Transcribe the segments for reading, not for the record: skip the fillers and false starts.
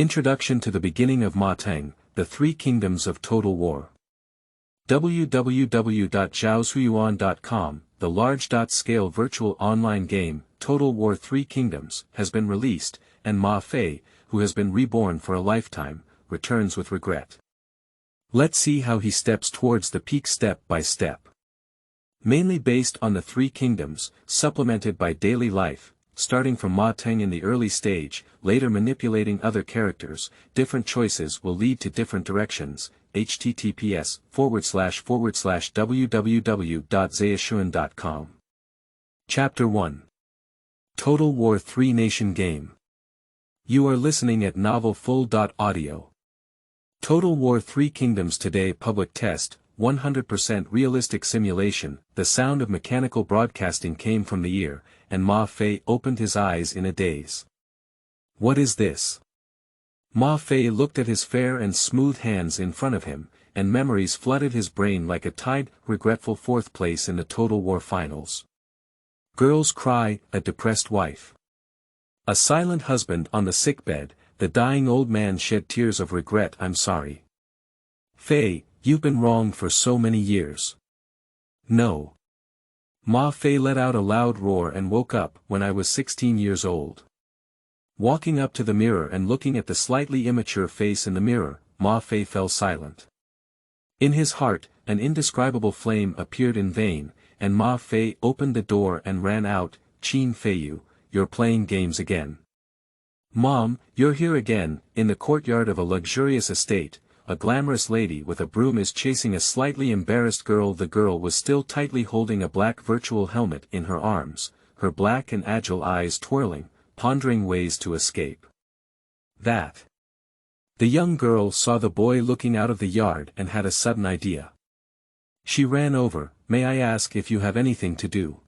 Introduction to the Beginning of Ma Teng, The Three Kingdoms of Total War. www.zhaohuan.com, the large-scale virtual online game, Total War Three Kingdoms, has been released, and Ma Fei, who has been reborn for a lifetime, returns with regret. Let's see how he steps towards the peak step by step. Mainly based on the Three Kingdoms, supplemented by daily life, starting from Ma Teng in the early stage, later manipulating other characters, different choices will lead to different directions. https://www.zhaohuan.com. Chapter 1. Total War 3 Nation Game. You are listening at novelfull.audio. Total War 3 Kingdoms Today Public Test, 100% realistic simulation. The sound of mechanical broadcasting came from the ear, and Ma Fei opened his eyes in a daze. What is this? Ma Fei looked at his fair and smooth hands in front of him, and memories flooded his brain like a tide. Regretful fourth place in the Total War finals. Girls cry, a depressed wife. A silent husband on the sickbed, the dying old man shed tears of regret. I'm sorry. Fei, you've been wrong for so many years. No. Ma Fei let out a loud roar and woke up when I was 16 years old. Walking up to the mirror and looking at the slightly immature face in the mirror, Ma Fei fell silent. In his heart, an indescribable flame appeared in vain, and Ma Fei opened the door and ran out. Qin Feiyu, you're playing games again. Mom, you're here again. In the courtyard of a luxurious estate, a glamorous lady with a broom is chasing a slightly embarrassed girl. The girl was still tightly holding a black virtual helmet in her arms, her black and agile eyes twirling, pondering ways to escape. That. The young girl saw the boy looking out of the yard and had a sudden idea. She ran over. May I ask if you have anything to do?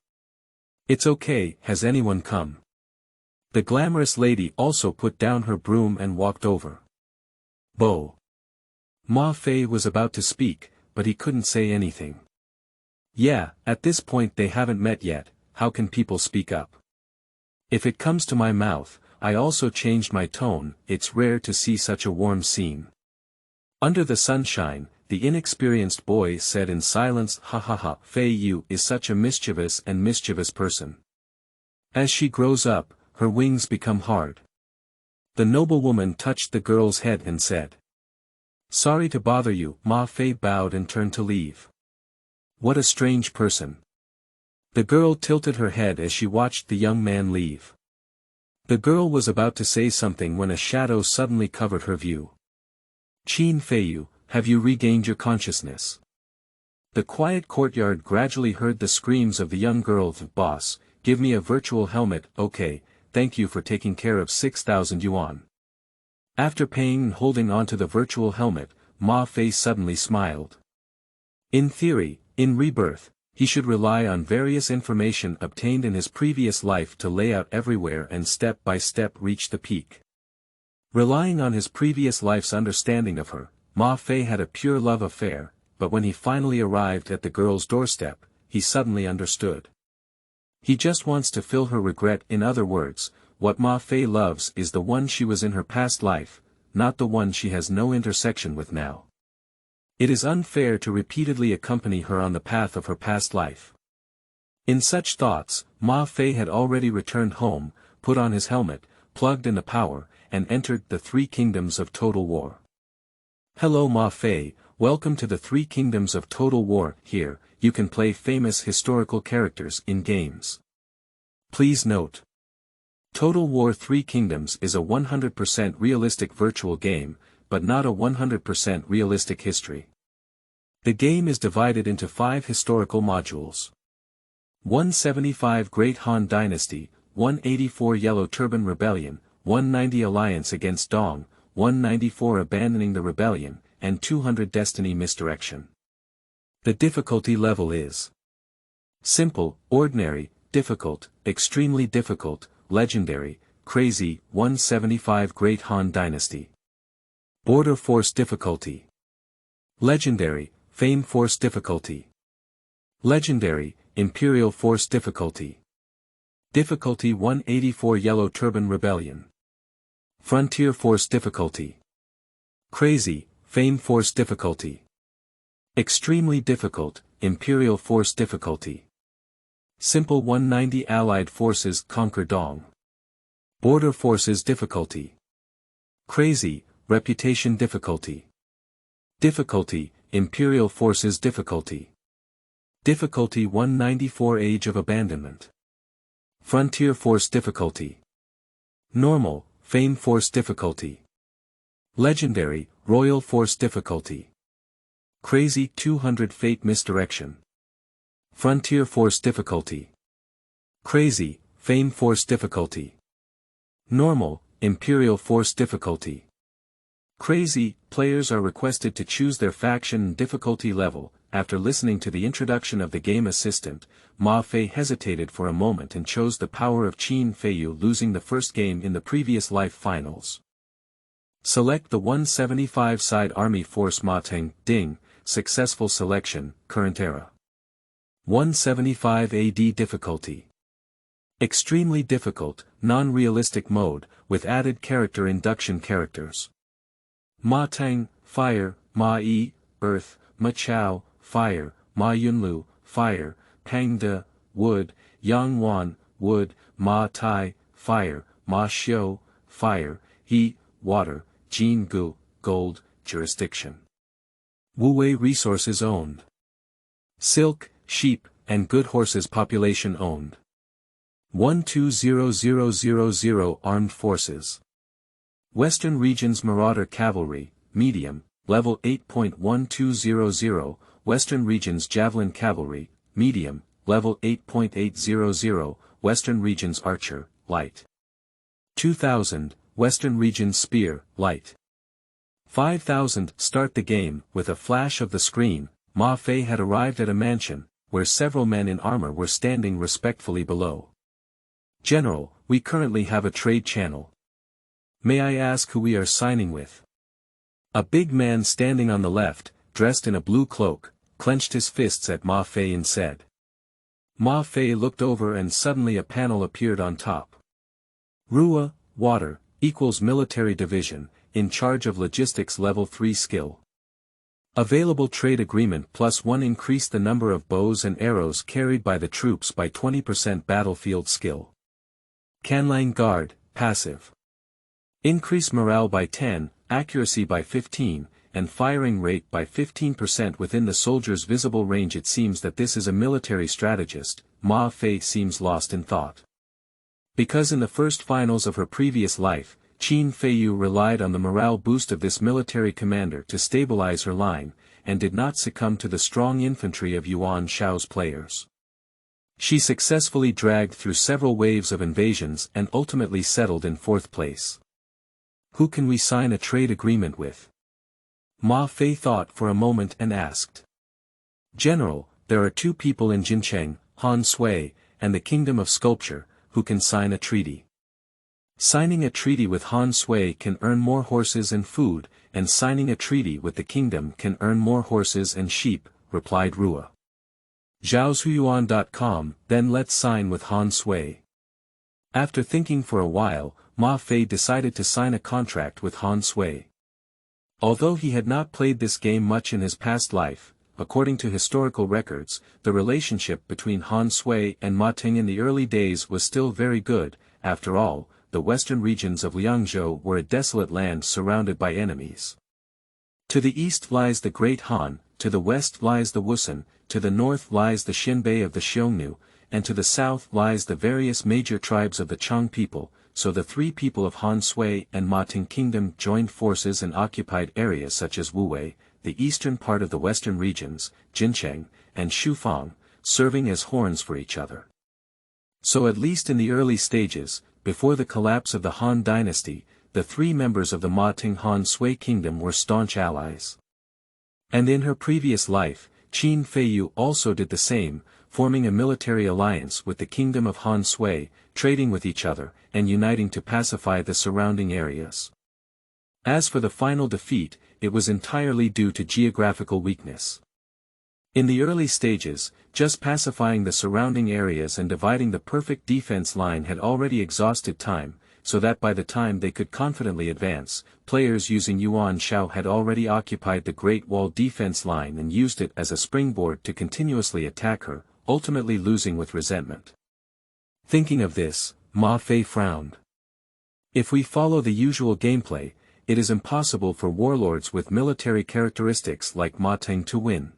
It's okay. Has anyone come? The glamorous lady also put down her broom and walked over. Bo. Ma Fei was about to speak, but he couldn't say anything. Yeah, at this point they haven't met yet. How can people speak up? If it comes to my mouth, I also changed my tone. It's rare to see such a warm scene. Under the sunshine, the inexperienced boy said in silence, ha ha ha. Fei Yu is such a mischievous person. As she grows up, her wings become hard. The noblewoman touched the girl's head and said, sorry to bother you. Ma Fei bowed and turned to leave. What a strange person. The girl tilted her head as she watched the young man leave. The girl was about to say something when a shadow suddenly covered her view. Qin Feiyu, have you regained your consciousness? The quiet courtyard gradually heard the screams of the young girl. Boss, give me a virtual helmet. Okay, thank you for taking care of 6,000 yuan. After paying and holding onto the virtual helmet, Ma Fei suddenly smiled. In theory, in rebirth, he should rely on various information obtained in his previous life to lay out everywhere and step by step reach the peak. Relying on his previous life's understanding of her, Ma Fei had a pure love affair, but when he finally arrived at the girl's doorstep, he suddenly understood. He just wants to fill her regret. In other words, what Ma Fei loves is the one she was in her past life, not the one she has no intersection with now. It is unfair to repeatedly accompany her on the path of her past life. In such thoughts, Ma Fei had already returned home, put on his helmet, plugged in the power, and entered the Three Kingdoms of Total War. Hello Ma Fei, welcome to the Three Kingdoms of Total War. Here, you can play famous historical characters in games. Please note. Total War Three Kingdoms is a 100% realistic virtual game, but not a 100% realistic history. The game is divided into 5 historical modules. 175 Great Han Dynasty, 184 Yellow Turban Rebellion, 190 Alliance against Dong, 194 Abandoning the Rebellion, and 200 Destiny Misdirection. The difficulty level is Simple, Ordinary, Difficult, Extremely Difficult, Legendary, Crazy. 175 Great Han Dynasty. Border Force Difficulty. Legendary, Fame Force Difficulty. Legendary, Imperial Force Difficulty. Difficulty 184 Yellow Turban Rebellion. Frontier Force difficulty. Crazy, Fame Force difficulty. Extremely difficult, Imperial Force difficulty. Simple 190 Allied Forces conquer Dong. Border Forces difficulty. Crazy, Reputation difficulty. Difficulty, Imperial Forces difficulty. Difficulty 194 Age of Abandonment. Frontier Force difficulty. Normal, Fame Force difficulty. Legendary, Royal Force difficulty. Crazy 200 Fate Misdirection. Frontier Force difficulty. Crazy, Fame Force difficulty. Normal, Imperial Force difficulty. Crazy, players are requested to choose their faction and difficulty level. After listening to the introduction of the game assistant, Ma Fei hesitated for a moment and chose the power of Qin Feiyu, losing the first game in the previous life finals. Select the 175 side army force Ma Teng, Ding, successful selection, current era. 175 AD difficulty. Extremely difficult, non-realistic mode, with added character induction characters. Ma Teng, fire, Ma Yi, earth, Ma Chao, fire, Ma Yunlu, fire, Pang De, wood, Yang Wan, wood, Ma Tai, fire, Ma Xiu, fire, He, water, Jin Gu, gold, jurisdiction. Wu Wei resources owned. Silk, sheep, and good horses population owned. 120000 armed forces. Western Regions Marauder Cavalry, medium, level 8.1200, Western Regions Javelin Cavalry, medium, level 8.800, Western Regions Archer, light. 2000, Western Regions Spear, light. 5000. Start the game. With a flash of the screen, Ma Fei had arrived at a mansion, where several men in armor were standing respectfully below. General, we currently have a trade channel. May I ask who we are signing with? A big man standing on the left, dressed in a blue cloak, clenched his fists at Ma Fei and said. Ma Fei looked over and suddenly a panel appeared on top. Rua, water, equals military division, in charge of logistics level 3 skill. Available trade agreement +1 increase the number of bows and arrows carried by the troops by 20% battlefield skill. Canline guard, passive. Increase morale by 10, accuracy by 15, and firing rate by 15% within the soldier's visible range. It seems that this is a military strategist. Ma Fei seems lost in thought. Because in the first finals of her previous life, Qin Feiyu relied on the morale boost of this military commander to stabilize her line, and did not succumb to the strong infantry of Yuan Shao's players. She successfully dragged through several waves of invasions and ultimately settled in 4th place. Who can we sign a trade agreement with? Ma Fei thought for a moment and asked. General, there are 2 people in Jincheng, Han Sui, and the Kingdom of Sculpture, who can sign a treaty. Signing a treaty with Han Sui can earn more horses and food, and signing a treaty with the kingdom can earn more horses and sheep, replied Rua. Zhaoshuyuan.com, then let's sign with Han Sui. After thinking for a while, Ma Fei decided to sign a contract with Han Sui. Although he had not played this game much in his past life, according to historical records, the relationship between Han Sui and Ma Teng in the early days was still very good. After all, the western regions of Liangzhou were a desolate land surrounded by enemies. To the east lies the Great Han, to the west lies the Wusun, to the north lies the Xinbei of the Xiongnu, and to the south lies the various major tribes of the Chang people. So the 3 people of Han Sui and Ma Teng Kingdom joined forces and occupied areas such as Wuwei, the eastern part of the western regions, Jincheng, and Shufang, serving as horns for each other. So at least in the early stages, before the collapse of the Han dynasty, the 3 members of the Ma Teng Han Sui kingdom were staunch allies. And in her previous life, Qin Feiyu also did the same, forming a military alliance with the kingdom of Han Sui, trading with each other, and uniting to pacify the surrounding areas. As for the final defeat, it was entirely due to geographical weakness. In the early stages, just pacifying the surrounding areas and dividing the perfect defense line had already exhausted time. so that by the time they could confidently advance, players using Yuan Shao had already occupied the Great Wall defense line and used it as a springboard to continuously attack her, ultimately losing with resentment. Thinking of this, Ma Fei frowned. If we follow the usual gameplay, it is impossible for warlords with military characteristics like Ma Teng to win.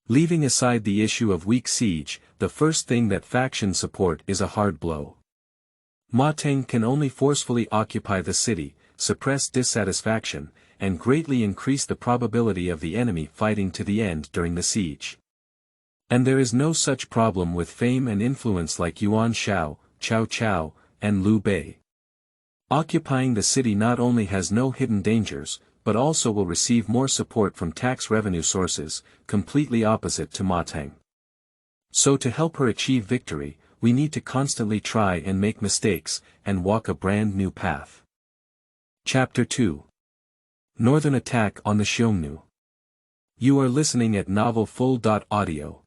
Leaving aside the issue of weak siege, the first thing that factions support is a hard blow. Ma Teng can only forcefully occupy the city, suppress dissatisfaction, and greatly increase the probability of the enemy fighting to the end during the siege. And there is no such problem with fame and influence like Yuan Shao, Cao Cao, and Liu Bei. Occupying the city not only has no hidden dangers, but also will receive more support from tax revenue sources, completely opposite to Ma Teng. So to help her achieve victory, we need to constantly try and make mistakes, and walk a brand new path. Chapter 2. Northern Attack on the Xiongnu. You are listening at novelfull.audio.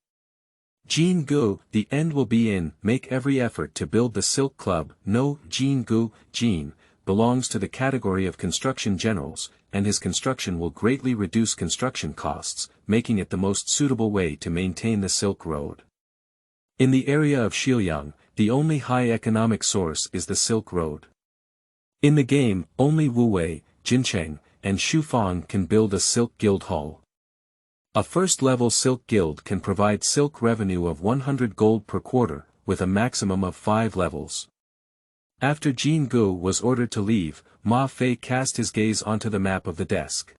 Jin Gu, the end will be in, make every effort to build the Silk Club. No, Jin Gu, Jin, belongs to the category of construction generals, and his construction will greatly reduce construction costs, making it the most suitable way to maintain the Silk Road. In the area of Xiuyang, the only high economic source is the Silk Road. In the game, only Wu Wei, Jincheng, and Xu Fang can build a Silk Guild Hall. A first-level Silk Guild can provide silk revenue of 100 gold per quarter, with a maximum of 5 levels. After Jin Gu was ordered to leave, Ma Fei cast his gaze onto the map of the desk.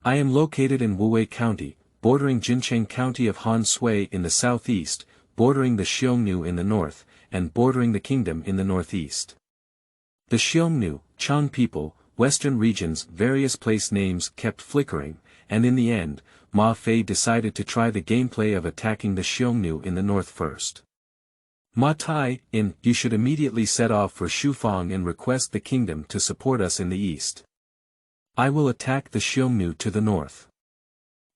I am located in Wuwei County, bordering Jincheng County of Han Sui in the southeast, bordering the Xiongnu in the north, and bordering the kingdom in the northeast. The Xiongnu, Chang people, western regions, various place names kept flickering, and in the end, Ma Fei decided to try the gameplay of attacking the Xiongnu in the north first. Ma Tai, you should immediately set off for Xufang and request the kingdom to support us in the east. I will attack the Xiongnu to the north.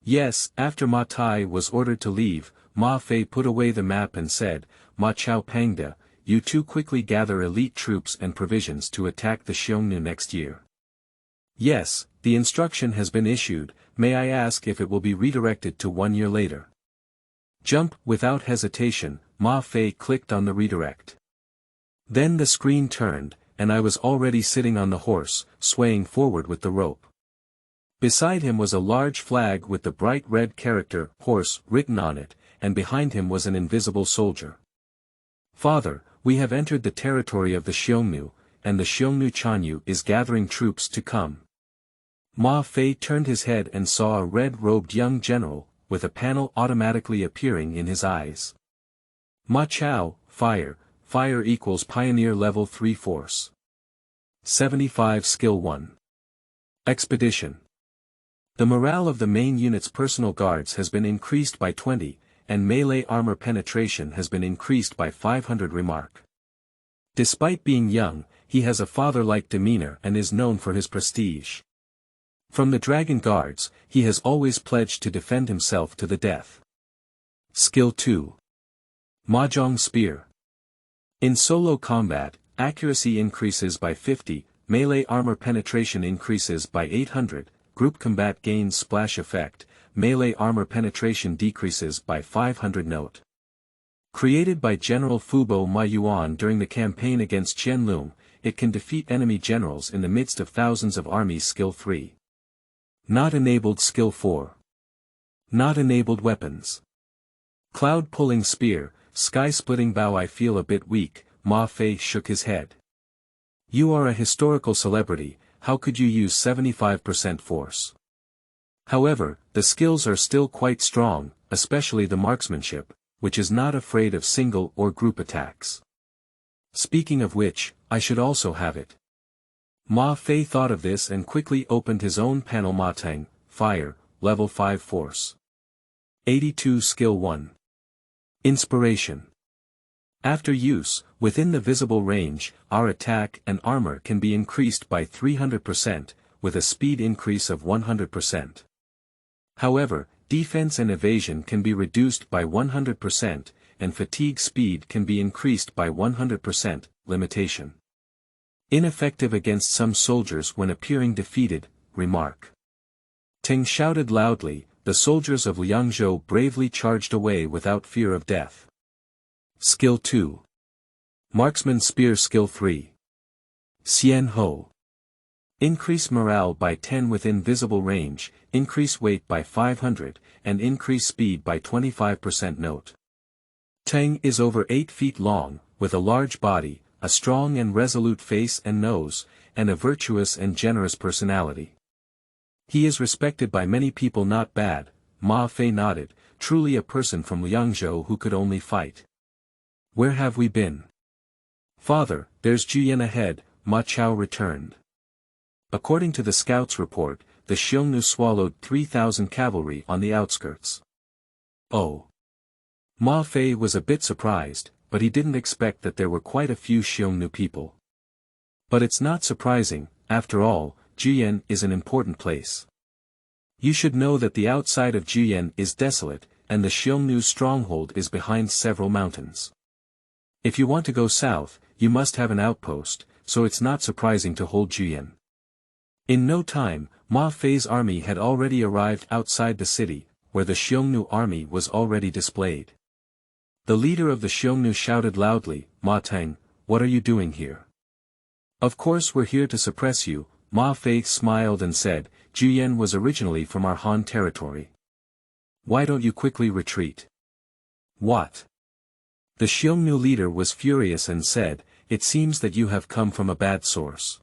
Yes, after Ma Tai was ordered to leave, Ma Fei put away the map and said, Ma Chao Pangda, you two quickly gather elite troops and provisions to attack the Xiongnu next year. Yes, the instruction has been issued, may I ask if it will be redirected to 1 year later? Jump, without hesitation, Ma Fei clicked on the redirect. Then the screen turned, and I was already sitting on the horse, swaying forward with the rope. Beside him was a large flag with the bright red character, horse, written on it, and behind him was an invisible soldier. Father, we have entered the territory of the Xiongnu, and the Xiongnu Chanyu is gathering troops to come. Ma Fei turned his head and saw a red-robed young general, with a panel automatically appearing in his eyes. Ma Chao, fire equals Pioneer Level 3 Force. 75 Skill 1. Expedition. The morale of the main unit's personal guards has been increased by 20, and melee armor penetration has been increased by 500 remark. Despite being young, he has a father-like demeanor and is known for his prestige. From the Dragon Guards, he has always pledged to defend himself to the death. Skill 2. Mahjong Spear. In solo combat, accuracy increases by 50, melee armor penetration increases by 800, group combat gains splash effect, melee armor penetration decreases by 500 note. Created by General Fubo Ma Yuan during the campaign against Qianlong, it can defeat enemy generals in the midst of thousands of armies. Skill 3. Not enabled. Skill 4. Not enabled weapons. Cloud pulling spear, sky splitting bow. I feel a bit weak, Ma Fei shook his head. You are a historical celebrity, how could you use 75% force? However, the skills are still quite strong, especially the marksmanship, which is not afraid of single or group attacks. Speaking of which, I should also have it. Ma Fei thought of this and quickly opened his own panel. Ma Teng, fire, level 5 force. 82 Skill 1. Inspiration. After use, within the visible range, our attack and armor can be increased by 300%, with a speed increase of 100%. However, defense and evasion can be reduced by 100%, and fatigue speed can be increased by 100%, limitation. Ineffective against some soldiers when appearing defeated, remark. Teng shouted loudly, the soldiers of Liangzhou bravely charged away without fear of death. Skill 2. Marksman Spear Skill 3. Xian Ho. Increase morale by 10 within visible range, increase weight by 500, and increase speed by 25%. Note. Teng is over 8 feet long, with a large body, a strong and resolute face and nose, and a virtuous and generous personality. He is respected by many people. Not bad, Ma Fei nodded, truly a person from Liangzhou who could only fight. Where have we been? Father, there's Juyen ahead, Ma Chao returned. According to the scout's report, the Xiongnu swallowed 3,000 cavalry on the outskirts. Oh. Ma Fei was a bit surprised, but he didn't expect that there were quite a few Xiongnu people. But it's not surprising, after all, Juyen is an important place. You should know that the outside of Juyen is desolate, and the Xiongnu stronghold is behind several mountains. If you want to go south, you must have an outpost, so it's not surprising to hold Juyen. In no time, Ma Fei's army had already arrived outside the city, where the Xiongnu army was already displayed. The leader of the Xiongnu shouted loudly, Ma Teng, what are you doing here? Of course we're here to suppress you, Ma Fei smiled and said, Juyen was originally from our Han territory. Why don't you quickly retreat? What? The Xiongnu leader was furious and said, it seems that you have come from a bad source.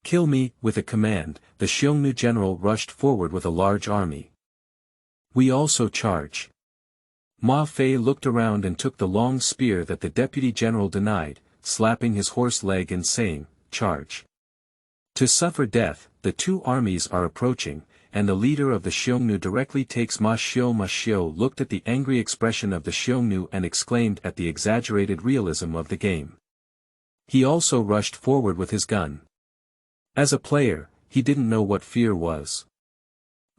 Kill me. With a command, the Xiongnu general rushed forward with a large army. We also charge. Ma Fei looked around and took the long spear that the deputy general denied, slapping his horse leg and saying, charge. To suffer death, the two armies are approaching, and the leader of the Xiongnu directly takes Ma Xiu looked at the angry expression of the Xiongnu and exclaimed at the exaggerated realism of the game. He also rushed forward with his gun. As a player, he didn't know what fear was.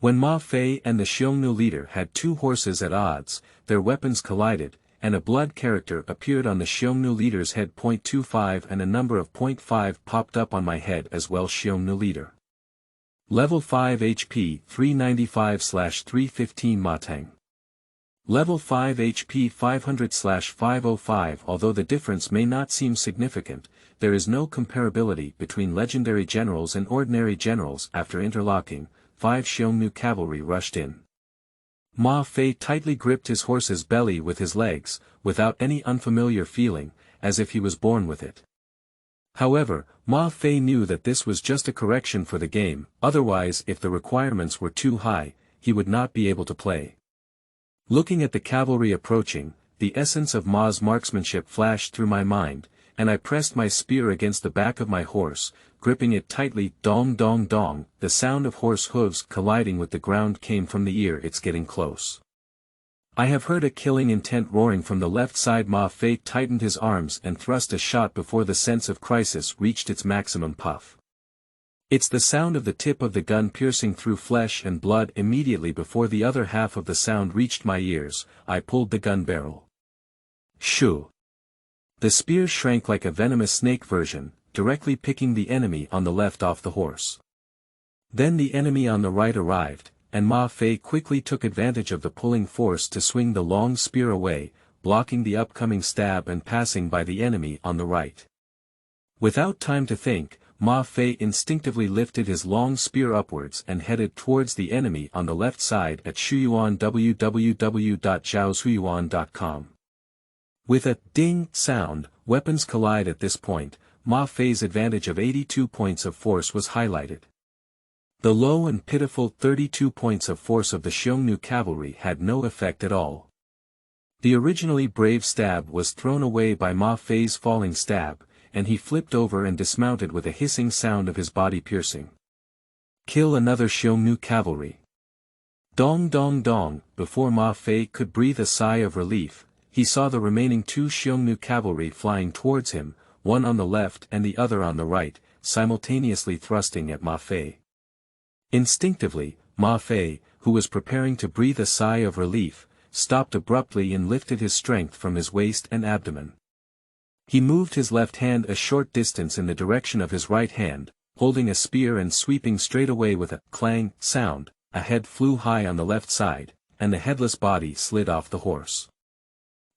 When Ma Fei and the Xiongnu leader had two horses at odds, their weapons collided, and a blood character appeared on the Xiongnu leader's head. 0.25 and a number of 0.5 popped up on my head as well. Xiongnu leader. Level 5 HP 395/315 Ma Teng. Level 5 HP 500/505. Although the difference may not seem significant, there is no comparability between legendary generals and ordinary generals. After interlocking, 5 Xiongnu cavalry rushed in. Ma Fei tightly gripped his horse's belly with his legs, without any unfamiliar feeling, as if he was born with it. However, Ma Fei knew that this was just a correction for the game, otherwise if the requirements were too high, he would not be able to play. Looking at the cavalry approaching, the essence of Ma's marksmanship flashed through my mind, and I pressed my spear against the back of my horse, gripping it tightly. Dong dong dong, the sound of horse hooves colliding with the ground came from the ear. It's getting close. I have heard a killing intent roaring from the left side. Ma Fei tightened his arms and thrust a shot before the sense of crisis reached its maximum puff. It's the sound of the tip of the gun piercing through flesh and blood. Immediately before the other half of the sound reached my ears, I pulled the gun barrel. Shoo! The spear shrank like a venomous snake version, directly picking the enemy on the left off the horse. Then the enemy on the right arrived, and Ma Fei quickly took advantage of the pulling force to swing the long spear away, blocking the upcoming stab and passing by the enemy on the right. Without time to think, Ma Fei instinctively lifted his long spear upwards and headed towards the enemy on the left side at Shuyuan. www.zhaoshuyuan.com. With a ding sound, weapons collide at this point. Ma Fei's advantage of 82 points of force was highlighted. The low and pitiful 32 points of force of the Xiongnu cavalry had no effect at all. The originally brave stab was thrown away by Ma Fei's falling stab, and he flipped over and dismounted with a hissing sound of his body piercing. Kill another Xiongnu cavalry. Dong dong dong. Before Ma Fei could breathe a sigh of relief, he saw the remaining 2 Xiongnu cavalry flying towards him, one on the left and the other on the right, simultaneously thrusting at Ma Fei. Instinctively, Ma Fei, who was preparing to breathe a sigh of relief, stopped abruptly and lifted his strength from his waist and abdomen. He moved his left hand a short distance in the direction of his right hand, holding a spear and sweeping straight away with a clang sound. A head flew high on the left side, and the headless body slid off the horse.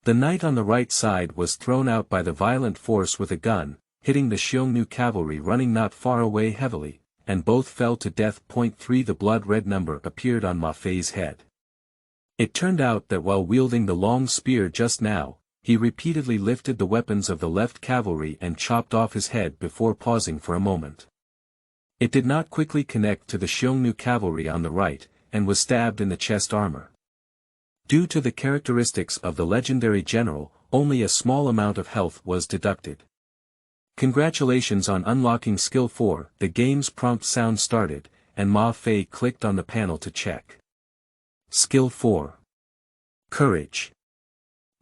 The knight on the right side was thrown out by the violent force with a gun, hitting the Xiongnu cavalry running not far away heavily, and both fell to death. 3 The blood-red number appeared on Ma Fei's head. It turned out that while wielding the long spear just now, he repeatedly lifted the weapons of the left cavalry and chopped off his head before pausing for a moment. It did not quickly connect to the Xiongnu cavalry on the right, and was stabbed in the chest armor. Due to the characteristics of the legendary general, only a small amount of health was deducted. Congratulations on unlocking Skill 4. The game's prompt sound started, and Ma Fei clicked on the panel to check. Skill 4. Courage.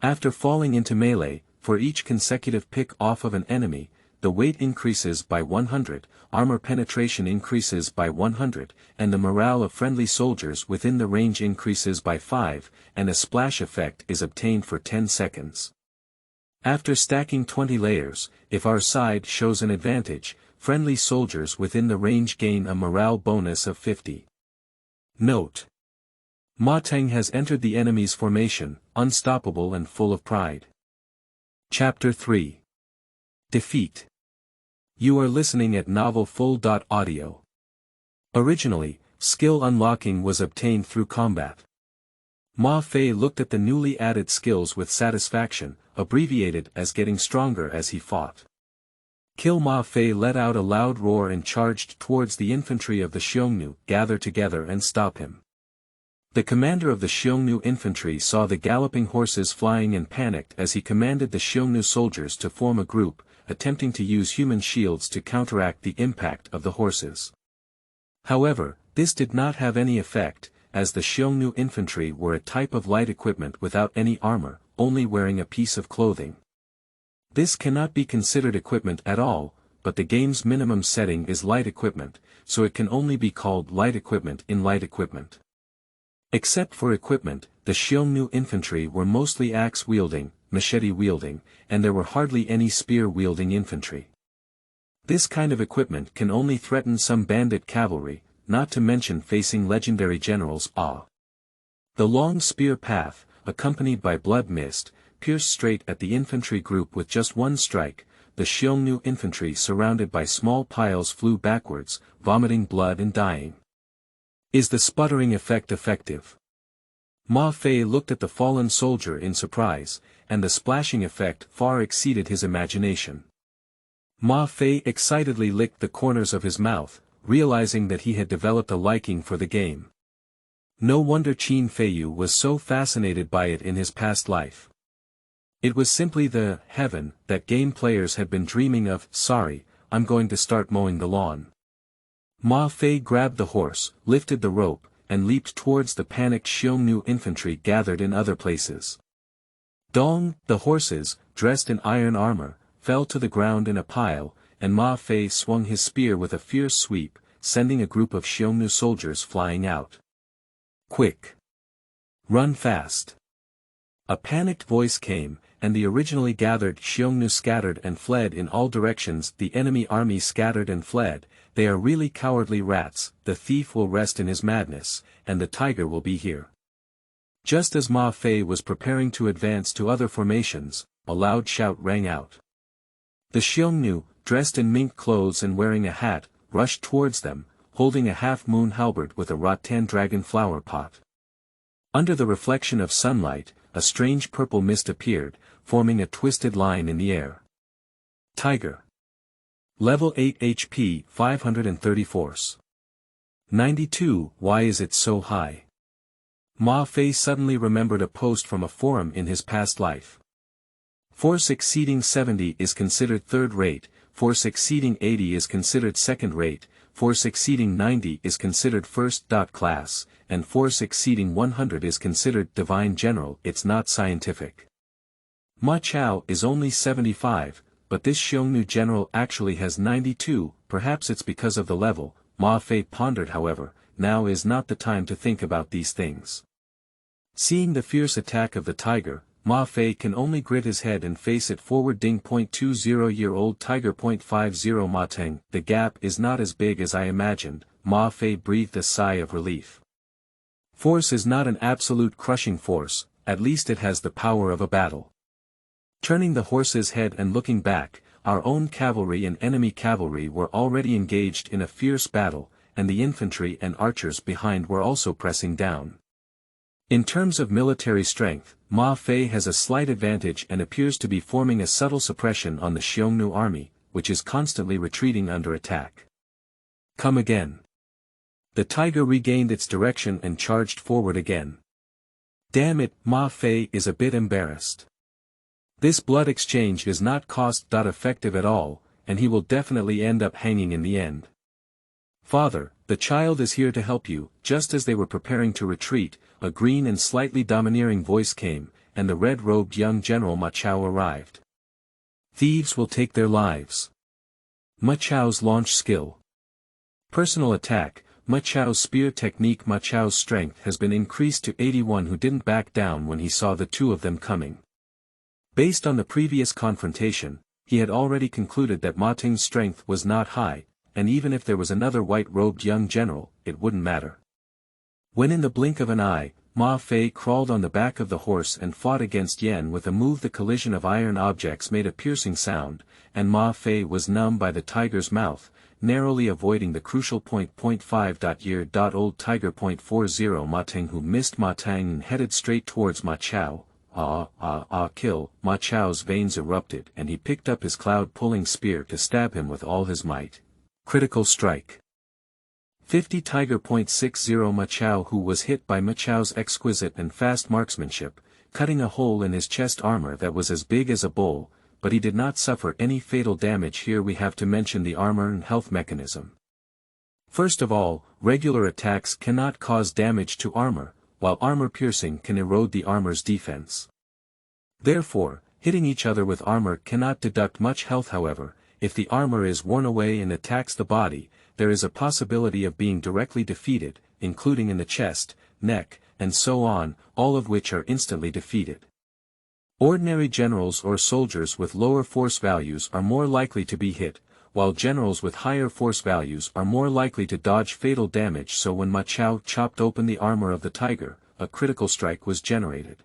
After falling into melee, for each consecutive pick off of an enemy, the weight increases by 100, armor penetration increases by 100, and the morale of friendly soldiers within the range increases by 5, and a splash effect is obtained for 10 seconds. After stacking 20 layers, if our side shows an advantage, friendly soldiers within the range gain a morale bonus of 50. Note: Teng has entered the enemy's formation, unstoppable and full of pride. Chapter 3. Defeat. You are listening at novelfull.audio. Originally, skill unlocking was obtained through combat. Ma Fei looked at the newly added skills with satisfaction, abbreviated as getting stronger as he fought. Kill Ma Fei let out a loud roar and charged towards the infantry of the Xiongnu. Gather together and stop him. The commander of the Xiongnu infantry saw the galloping horses flying and panicked as he commanded the Xiongnu soldiers to form a group, attempting to use human shields to counteract the impact of the horses. However, this did not have any effect, as the Xiongnu infantry were a type of light equipment without any armor, only wearing a piece of clothing. This cannot be considered equipment at all, but the game's minimum setting is light equipment, so it can only be called light equipment in light equipment. Except for equipment, the Xiongnu infantry were mostly axe-wielding, machete-wielding, and there were hardly any spear-wielding infantry. This kind of equipment can only threaten some bandit cavalry, not to mention facing legendary generals. The long spear path, accompanied by blood mist, pierced straight at the infantry group with just one strike. The Xiongnu infantry surrounded by small piles flew backwards, vomiting blood and dying. Is the sputtering effect effective? Ma Fei looked at the fallen soldier in surprise, and the splashing effect far exceeded his imagination. Ma Fei excitedly licked the corners of his mouth, realizing that he had developed a liking for the game. No wonder Qin Feiyu was so fascinated by it in his past life. It was simply the heaven that game players had been dreaming of. Sorry, I'm going to start mowing the lawn. Ma Fei grabbed the horse, lifted the rope, and leaped towards the panicked Xiongnu infantry gathered in other places. Dong, the horses, dressed in iron armor, fell to the ground in a pile, and Ma Fei swung his spear with a fierce sweep, sending a group of Xiongnu soldiers flying out. Quick! Run fast! A panicked voice came, and the originally gathered Xiongnu scattered and fled in all directions. The enemy army scattered and fled. They are really cowardly rats. The thief will rest in his madness, and the tiger will be here. Just as Ma Fei was preparing to advance to other formations, a loud shout rang out. The Xiongnu, dressed in mink clothes and wearing a hat, rushed towards them, holding a half-moon halberd with a rattan dragon flower pot. Under the reflection of sunlight, a strange purple mist appeared, forming a twisted line in the air. Tiger. Level 8 HP 530 Force. 92. Why is it so high? Ma Fei suddenly remembered a post from a forum in his past life. Force exceeding 70 is considered third rate, force exceeding 80 is considered second rate, force exceeding 90 is considered first class, and force exceeding 100 is considered divine general. It's not scientific. Ma Chao is only 75, but this Xiongnu general actually has 92, perhaps it's because of the level. Ma Fei pondered. However, now is not the time to think about these things. Seeing the fierce attack of the tiger, Ma Fei can only grit his head and face it forward. 20-year-old tiger. 50 Ma Teng. The gap is not as big as I imagined. Ma Fei breathed a sigh of relief. Force is not an absolute crushing force, at least it has the power of a battle. Turning the horse's head and looking back, our own cavalry and enemy cavalry were already engaged in a fierce battle, and the infantry and archers behind were also pressing down. In terms of military strength, Ma Fei has a slight advantage and appears to be forming a subtle suppression on the Xiongnu army, which is constantly retreating under attack. Come again. The tiger regained its direction and charged forward again. Damn it, Ma Fei is a bit embarrassed. This blood exchange is not cost-effective at all, and he will definitely end up hanging in the end. Father, the child is here to help you. Just as they were preparing to retreat, a green and slightly domineering voice came, and the red-robed young general Ma Chao arrived. Thieves will take their lives. Ma Chao's launch skill. Personal attack. Ma Chao's spear technique. Ma Chao's strength has been increased to 81, who didn't back down when he saw the two of them coming. Based on the previous confrontation, he had already concluded that Ma Teng's strength was not high, and even if there was another white-robed young general, it wouldn't matter. When in the blink of an eye, Ma Fei crawled on the back of the horse and fought against Yan with a move. The collision of iron objects made a piercing sound, and Ma Fei was numb by the tiger's mouth, narrowly avoiding the crucial point. 5-year-old tiger. 40 Ma Teng, who missed Ma Teng and headed straight towards Ma Chao. Kill. Ma Chao's veins erupted and he picked up his cloud-pulling spear to stab him with all his might. Critical strike. 50 tiger. 60 Ma Chao, who was hit by Ma Chao's exquisite and fast marksmanship, cutting a hole in his chest armor that was as big as a bowl, but he did not suffer any fatal damage. Here we have to mention the armor and health mechanism. First of all, regular attacks cannot cause damage to armor, while armor piercing can erode the armor's defense. Therefore, hitting each other with armor cannot deduct much health. However, if the armor is worn away and attacks the body, there is a possibility of being directly defeated, including in the chest, neck, and so on, all of which are instantly defeated. Ordinary generals or soldiers with lower force values are more likely to be hit, while generals with higher force values are more likely to dodge fatal damage. So when Ma Chao chopped open the armor of the tiger, a critical strike was generated.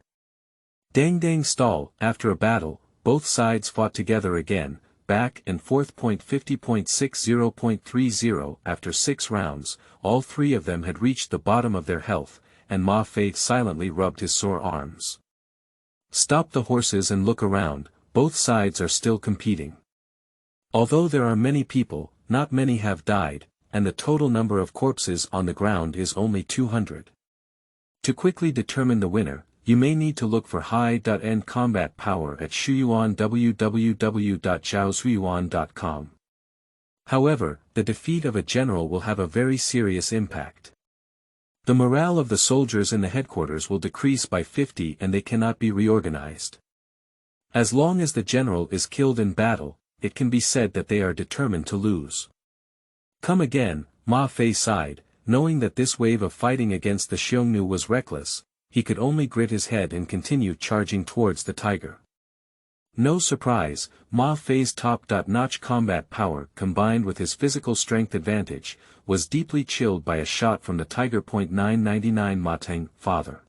Dang stall. After a battle, both sides fought together again, back and forth. 50.60.30. After 6 rounds, all three of them had reached the bottom of their health, and Ma Fei silently rubbed his sore arms. Stop the horses and look around, both sides are still competing. Although there are many people, not many have died, and the total number of corpses on the ground is only 200. To quickly determine the winner, you may need to look for high-end combat power at Shuyuan. www.zhaoshuyuan.com. However, the defeat of a general will have a very serious impact. The morale of the soldiers in the headquarters will decrease by 50 and they cannot be reorganized. As long as the general is killed in battle, it can be said that they are determined to lose. Come again, Ma Fei sighed, knowing that this wave of fighting against the Xiongnu was reckless. He could only grit his head and continue charging towards the tiger. No surprise, Ma Fei's top-notch combat power combined with his physical strength advantage, was deeply chilled by a shot from the tiger. 999 Ma Teng, father.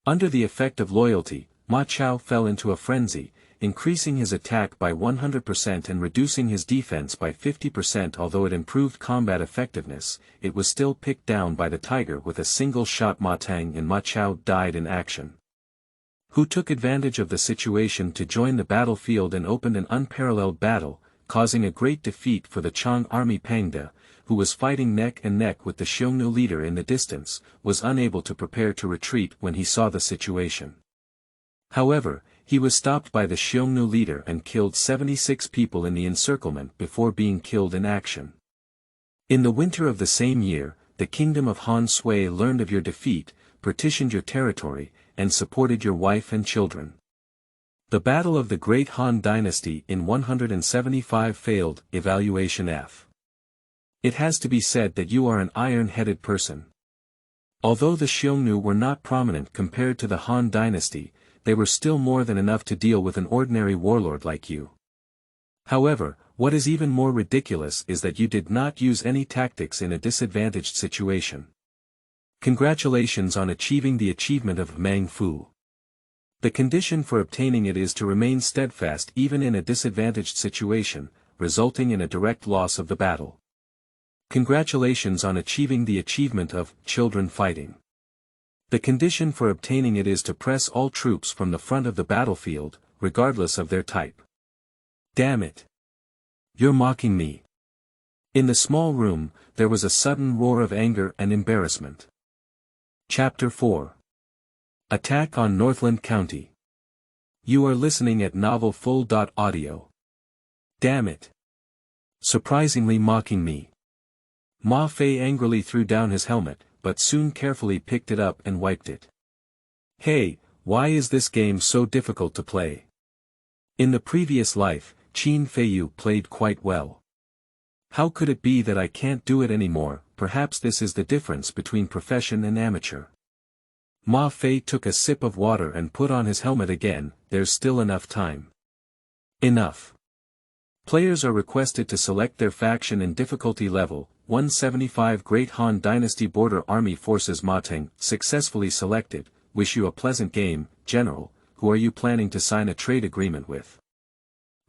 Under the effect of loyalty, Ma Chao fell into a frenzy, increasing his attack by 100% and reducing his defense by 50%. Although it improved combat effectiveness, it was still picked down by the tiger with a single shot. Ma Teng and Ma Chao died in action. Who took advantage of the situation to join the battlefield and opened an unparalleled battle, causing a great defeat for the Chang army. Pangda, who was fighting neck and neck with the Xiongnu leader in the distance, was unable to prepare to retreat when he saw the situation. However, he was stopped by the Xiongnu leader and killed 76 people in the encirclement before being killed in action. In the winter of the same year, the kingdom of Han Sui learned of your defeat, partitioned your territory, and supported your wife and children. The Battle of the Great Han Dynasty in 175 failed. Evaluation F. It has to be said that you are an iron-headed person. Although the Xiongnu were not prominent compared to the Han Dynasty, they were still more than enough to deal with an ordinary warlord like you. However, what is even more ridiculous is that you did not use any tactics in a disadvantaged situation. Congratulations on achieving the achievement of Mang Fu. The condition for obtaining it is to remain steadfast even in a disadvantaged situation, resulting in a direct loss of the battle. Congratulations on achieving the achievement of children fighting. The condition for obtaining it is to press all troops from the front of the battlefield, regardless of their type. Damn it. You're mocking me. In the small room, there was a sudden roar of anger and embarrassment. Chapter 4. Attack on Northland County. You are listening at novelfull.audio. Damn it. Surprisingly mocking me. Ma Fei angrily threw down his helmet, but soon carefully picked it up and wiped it. Hey, why is this game so difficult to play? In the previous life, Qin Feiyu played quite well. How could it be that I can't do it anymore? Perhaps this is the difference between profession and amateur. Ma Fei took a sip of water and put on his helmet again. There's still enough time. Enough. Players are requested to select their faction and difficulty level. 175 Great Han Dynasty Border Army Forces Teng, successfully selected. Wish you a pleasant game, General. Who are you planning to sign a trade agreement with?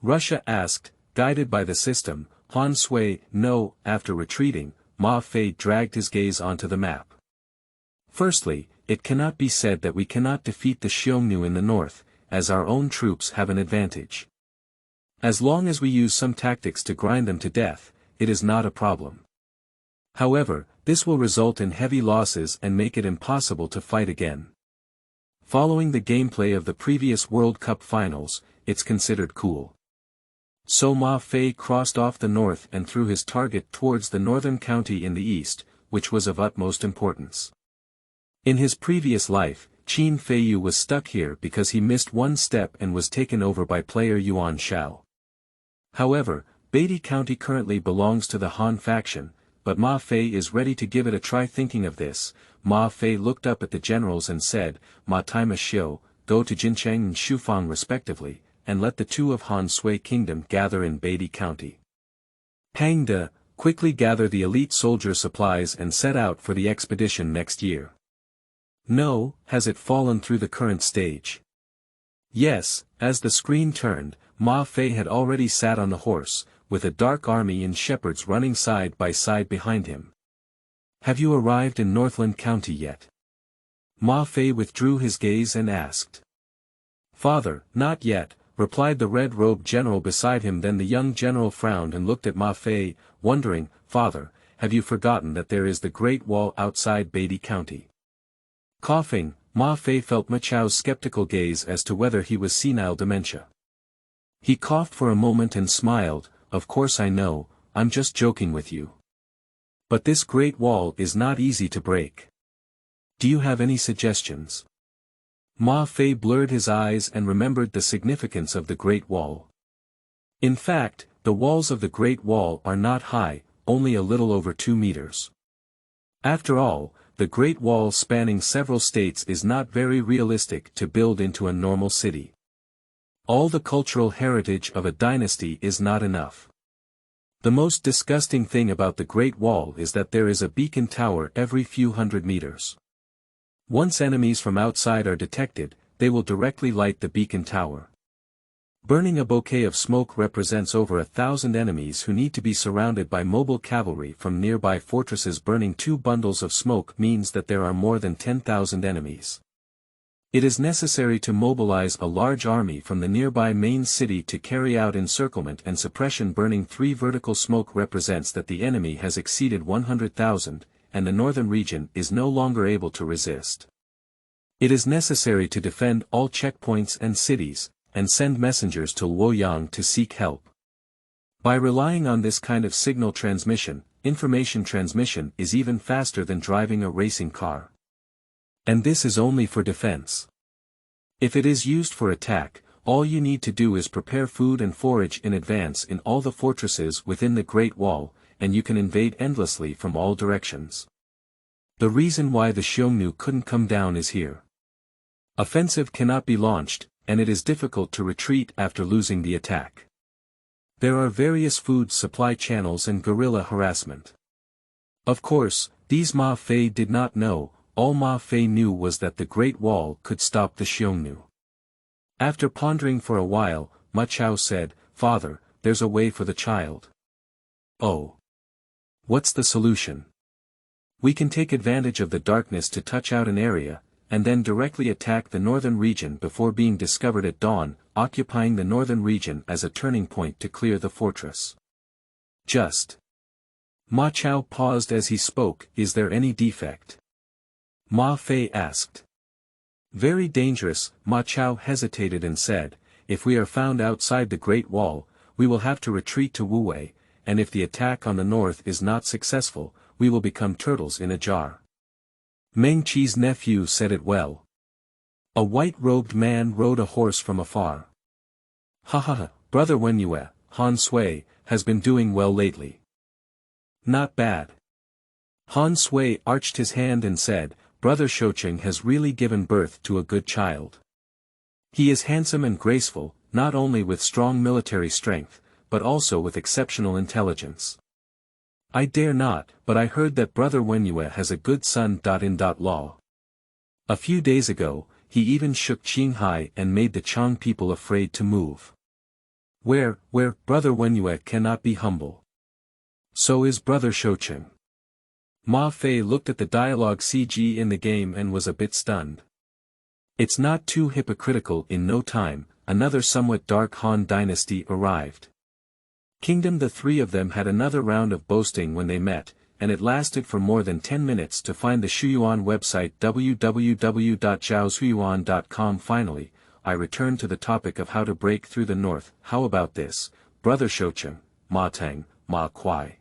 Russia asked, guided by the system. Han Sui, no. After retreating, Ma Fei dragged his gaze onto the map. Firstly, it cannot be said that we cannot defeat the Xiongnu in the north, as our own troops have an advantage. As long as we use some tactics to grind them to death, it is not a problem. However, this will result in heavy losses and make it impossible to fight again. Following the gameplay of the previous World Cup finals, it's considered cool. So Ma Fei crossed off the north and threw his target towards the northern county in the east, which was of utmost importance. In his previous life, Qin Feiyu was stuck here because he missed one step and was taken over by player Yuan Shao. However, Beatty County currently belongs to the Han faction, but Ma Fei is ready to give it a try. Thinking of this, Ma Fei looked up at the generals and said, Ma Taima Xiu, go to Jincheng and Shufang respectively, and let the two of Han Sui Kingdom gather in Beatty County. Hang De, quickly gather the elite soldier supplies and set out for the expedition next year. No, has it fallen through the current stage? Yes, as the screen turned, Ma Fei had already sat on the horse, with a dark army in shepherds running side by side behind him. Have you arrived in Northland County yet? Ma Fei withdrew his gaze and asked. Father, not yet, replied the red-robed general beside him. Then the young general frowned and looked at Ma Fei, wondering, Father, have you forgotten that there is the Great Wall outside Beatty County? Coughing, Ma Fei felt Ma Chao's skeptical gaze as to whether he was senile dementia. He coughed for a moment and smiled, of course I know, I'm just joking with you. But this Great Wall is not easy to break. Do you have any suggestions? Ma Fei blurred his eyes and remembered the significance of the Great Wall. In fact, the walls of the Great Wall are not high, only a little over 2 meters. After all, the Great Wall spanning several states is not very realistic to build into a normal city. All the cultural heritage of a dynasty is not enough. The most disgusting thing about the Great Wall is that there is a beacon tower every few hundred meters. Once enemies from outside are detected, they will directly light the beacon tower. Burning a bouquet of smoke represents over 1,000 enemies who need to be surrounded by mobile cavalry from nearby fortresses. Burning 2 bundles of smoke means that there are more than 10,000 enemies. It is necessary to mobilize a large army from the nearby main city to carry out encirclement and suppression. Burning 3 vertical smoke represents that the enemy has exceeded 100,000, and the northern region is no longer able to resist. It is necessary to defend all checkpoints and cities, and send messengers to Luoyang to seek help. By relying on this kind of signal transmission, information transmission is even faster than driving a racing car. And this is only for defense. If it is used for attack, all you need to do is prepare food and forage in advance in all the fortresses within the Great Wall, and you can invade endlessly from all directions. The reason why the Xiongnu couldn't come down is here. Offensive cannot be launched, and it is difficult to retreat after losing the attack. There are various food supply channels and guerrilla harassment. Of course, these Ma Fei did not know. All Ma Fei knew was that the Great Wall could stop the Xiongnu. After pondering for a while, Ma Chao said, "Father, there's a way for the child." "Oh. What's the solution?" "We can take advantage of the darkness to touch out an area, and then directly attack the northern region before being discovered at dawn, occupying the northern region as a turning point to clear the fortress." "Just." Ma Chao paused as he spoke. "Is there any defect?" Ma Fei asked. "Very dangerous." Ma Chao hesitated and said, "If we are found outside the Great Wall, we will have to retreat to Wuwei, and if the attack on the north is not successful, we will become turtles in a jar." Meng Qi's nephew said it well. A white-robed man rode a horse from afar. "Ha ha ha, Brother Wenyue, Han Sui, has been doing well lately." "Not bad." Han Sui arched his hand and said, "Brother Shoucheng has really given birth to a good child. He is handsome and graceful, not only with strong military strength, but also with exceptional intelligence. I dare not, but I heard that Brother Wenyue has a good son. Law. A few days ago, he even shook Qinghai and made the Chang people afraid to move. Where, Brother Wenyue cannot be humble. So is Brother Shoucheng." Ma Fei looked at the dialogue CG in the game and was a bit stunned. It's not too hypocritical. In no time, another somewhat dark Han dynasty arrived. Kingdom. The three of them had another round of boasting when they met, and it lasted for more than 10 minutes to find the Shuyuan website www.zhaoshuyuan.com. Finally, I returned to the topic of how to break through the north. How about this, Brother Shoucheng, Ma Teng, Ma Kuai?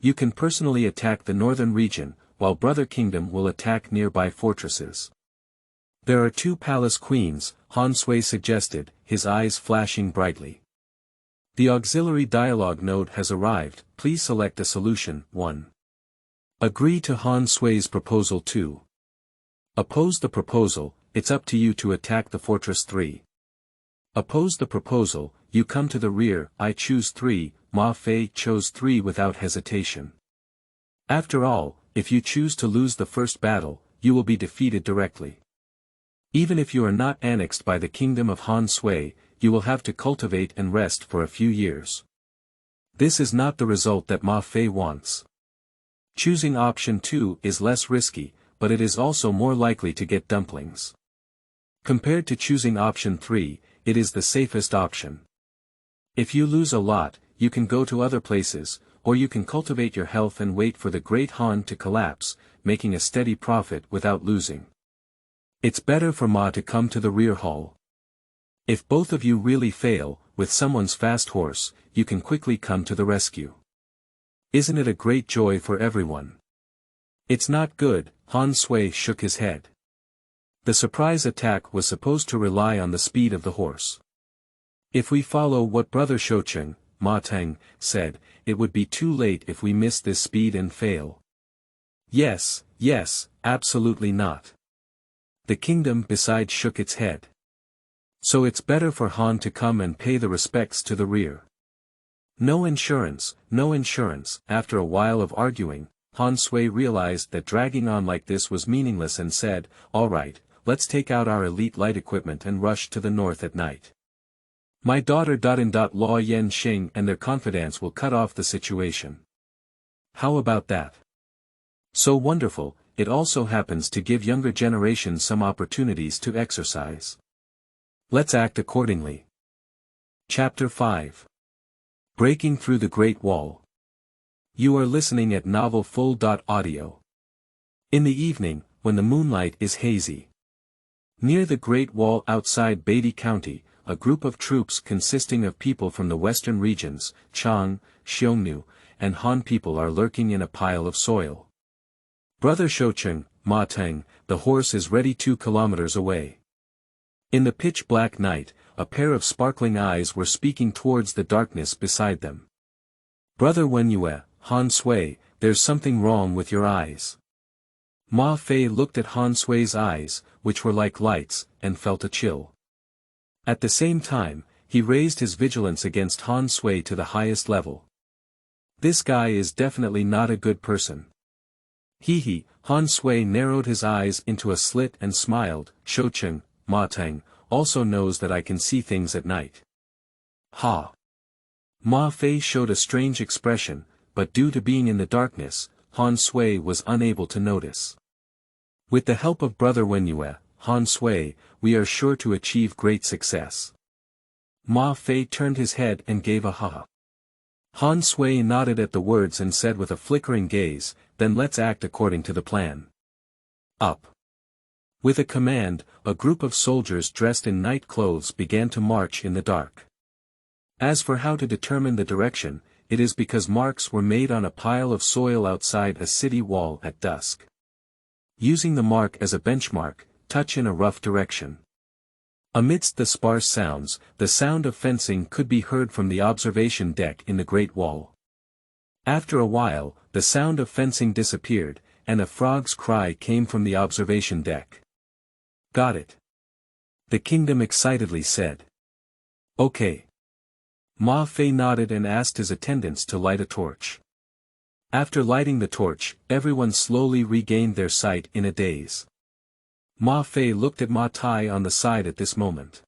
You can personally attack the northern region, while Brother Kingdom will attack nearby fortresses. There are 2 palace queens, Han Sui suggested, his eyes flashing brightly. The auxiliary dialogue node has arrived. Please select a solution. 1. Agree to Han Sui's proposal. 2. Oppose the proposal. It's up to you to attack the fortress. 3. Oppose the proposal. You come to the rear. I choose 3. Ma Fei chose 3 without hesitation. After all, if you choose to lose the first battle, you will be defeated directly. Even if you are not annexed by the kingdom of Han Sui, you will have to cultivate and rest for a few years. This is not the result that Ma Fei wants. Choosing option 2 is less risky, but it is also more likely to get dumplings. Compared to choosing option 3, it is the safest option. If you lose a lot, you can go to other places, or you can cultivate your health and wait for the Great Han to collapse, making a steady profit without losing. It's better for Ma to come to the rear hall. If both of you really fail, with someone's fast horse, you can quickly come to the rescue. Isn't it a great joy for everyone? It's not good. Han Sui shook his head. The surprise attack was supposed to rely on the speed of the horse. If we follow what Brother Shoucheng, Ma Teng, said, it would be too late if we miss this speed and fail. Yes, absolutely not. The kingdom beside shook its head. So it's better for Han to come and pay the respects to the rear. No insurance. After a while of arguing, Han Sui realized that dragging on like this was meaningless and said, "All right, let's take out our elite light equipment and rush to the north at night. My daughter Law Yen Xing and their confidants will cut off the situation." How about that? So wonderful. It also happens to give younger generations some opportunities to exercise. Let's act accordingly. Chapter 5. Breaking Through the Great Wall. You are listening at novelfull.audio. In the evening, when the moonlight is hazy. Near the Great Wall outside Beatty County, a group of troops consisting of people from the western regions, Chang, Xiongnu, and Han people are lurking in a pile of soil. Brother Shoucheng, Ma Teng, the horse is ready 2 kilometers away. In the pitch-black night, a pair of sparkling eyes were speaking towards the darkness beside them. Brother Wenyue, Han Sui, there's something wrong with your eyes. Ma Fei looked at Han Sui's eyes, which were like lights, and felt a chill. At the same time, he raised his vigilance against Han Sui to the highest level. This guy is definitely not a good person. He, Han Sui narrowed his eyes into a slit and smiled. Shoucheng, Ma Teng, also knows that I can see things at night. Ha! Ma Fei showed a strange expression, but due to being in the darkness, Han Sui was unable to notice. With the help of Brother Wenyue, Han Sui, we are sure to achieve great success. Ma Fei turned his head and gave a ha. Han Sui nodded at the words and said with a flickering gaze, then let's act according to the plan. Up. With a command, a group of soldiers dressed in night clothes began to march in the dark. As for how to determine the direction, it is because marks were made on a pile of soil outside a city wall at dusk. Using the mark as a benchmark, touch in a rough direction. Amidst the sparse sounds, the sound of fencing could be heard from the observation deck in the Great Wall. After a while, the sound of fencing disappeared, and a frog's cry came from the observation deck. Got it. The kingdom excitedly said. Okay. Ma Fei nodded and asked his attendants to light a torch. After lighting the torch, everyone slowly regained their sight in a daze. Ma Fei looked at Ma Tai on the side at this moment.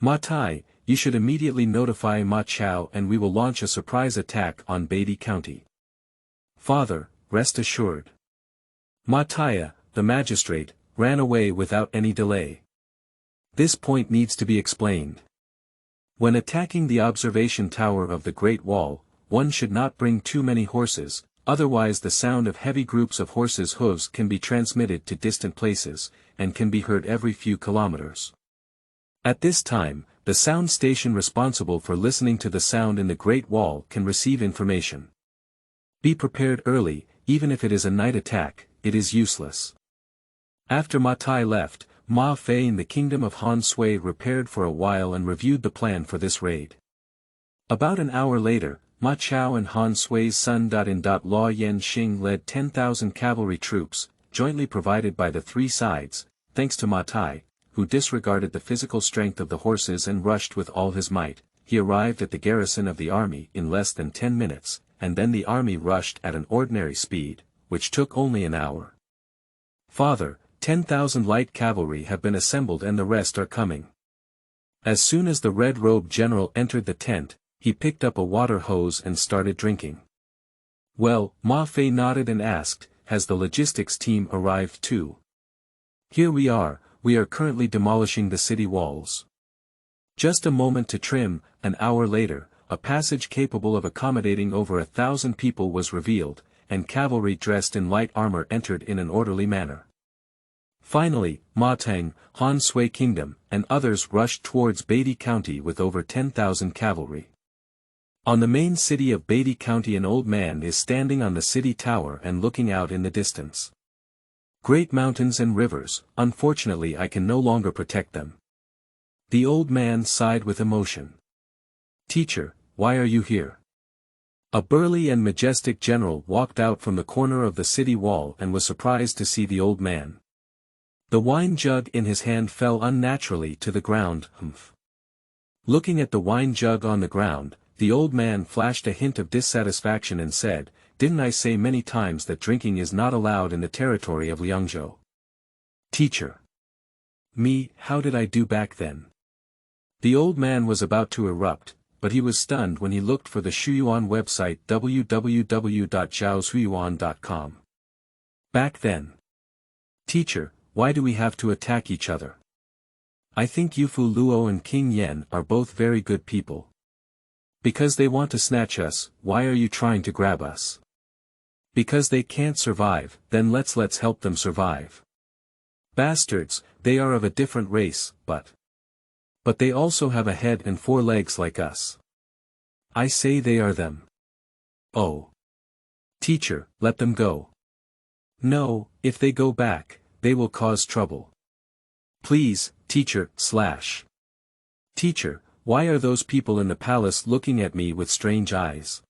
Ma Tai, you should immediately notify Ma Chao and we will launch a surprise attack on Beatty County. Father, rest assured. Ma Tai, the magistrate, ran away without any delay. This point needs to be explained. When attacking the observation tower of the Great Wall, one should not bring too many horses, otherwise the sound of heavy groups of horses' hooves can be transmitted to distant places, and can be heard every few kilometers. At this time, the sound station responsible for listening to the sound in the Great Wall can receive information. Be prepared early, even if it is a night attack, it is useless. After Ma Tai left, Ma Fei in the kingdom of Han Sui repaired for a while and reviewed the plan for this raid. About an hour later, Ma Chao and Han Sui's son Luo Yanxing led 10,000 cavalry troops, jointly provided by the three sides, thanks to Ma Tai, who disregarded the physical strength of the horses and rushed with all his might. He arrived at the garrison of the army in less than 10 minutes, and then the army rushed at an ordinary speed, which took only an hour. Father, 10,000 light cavalry have been assembled and the rest are coming. As soon as the red-robed general entered the tent, he picked up a water hose and started drinking. Well, Ma Fei nodded and asked, has the logistics team arrived too? Here we are currently demolishing the city walls. Just a moment to trim. An hour later, a passage capable of accommodating over 1,000 people was revealed, and cavalry dressed in light armor entered in an orderly manner. Finally, Ma Teng, Han Sui Kingdom, and others rushed towards Beatty County with over 10,000 cavalry. On the main city of Beatty County an old man is standing on the city tower and looking out in the distance. Great mountains and rivers, unfortunately I can no longer protect them. The old man sighed with emotion. Teacher, why are you here? A burly and majestic general walked out from the corner of the city wall and was surprised to see the old man. The wine jug in his hand fell unnaturally to the ground. Looking at the wine jug on the ground, the old man flashed a hint of dissatisfaction and said, didn't I say many times that drinking is not allowed in the territory of Liangzhou? Teacher. Me, how did I do back then? The old man was about to erupt, but he was stunned when he looked for the Shuyuan website www.zhaoshuyuan.com. Back then. Teacher, why do we have to attack each other? I think Yufu Luo and King Yen are both very good people. Because they want to snatch us, why are you trying to grab us? Because they can't survive, then let's help them survive. Bastards, they are of a different race, but they also have a head and 4 legs like us. I say they are them. Oh. Teacher, let them go. No, if they go back, they will cause trouble. Please, teacher, / Teacher, why are those people in the palace looking at me with strange eyes?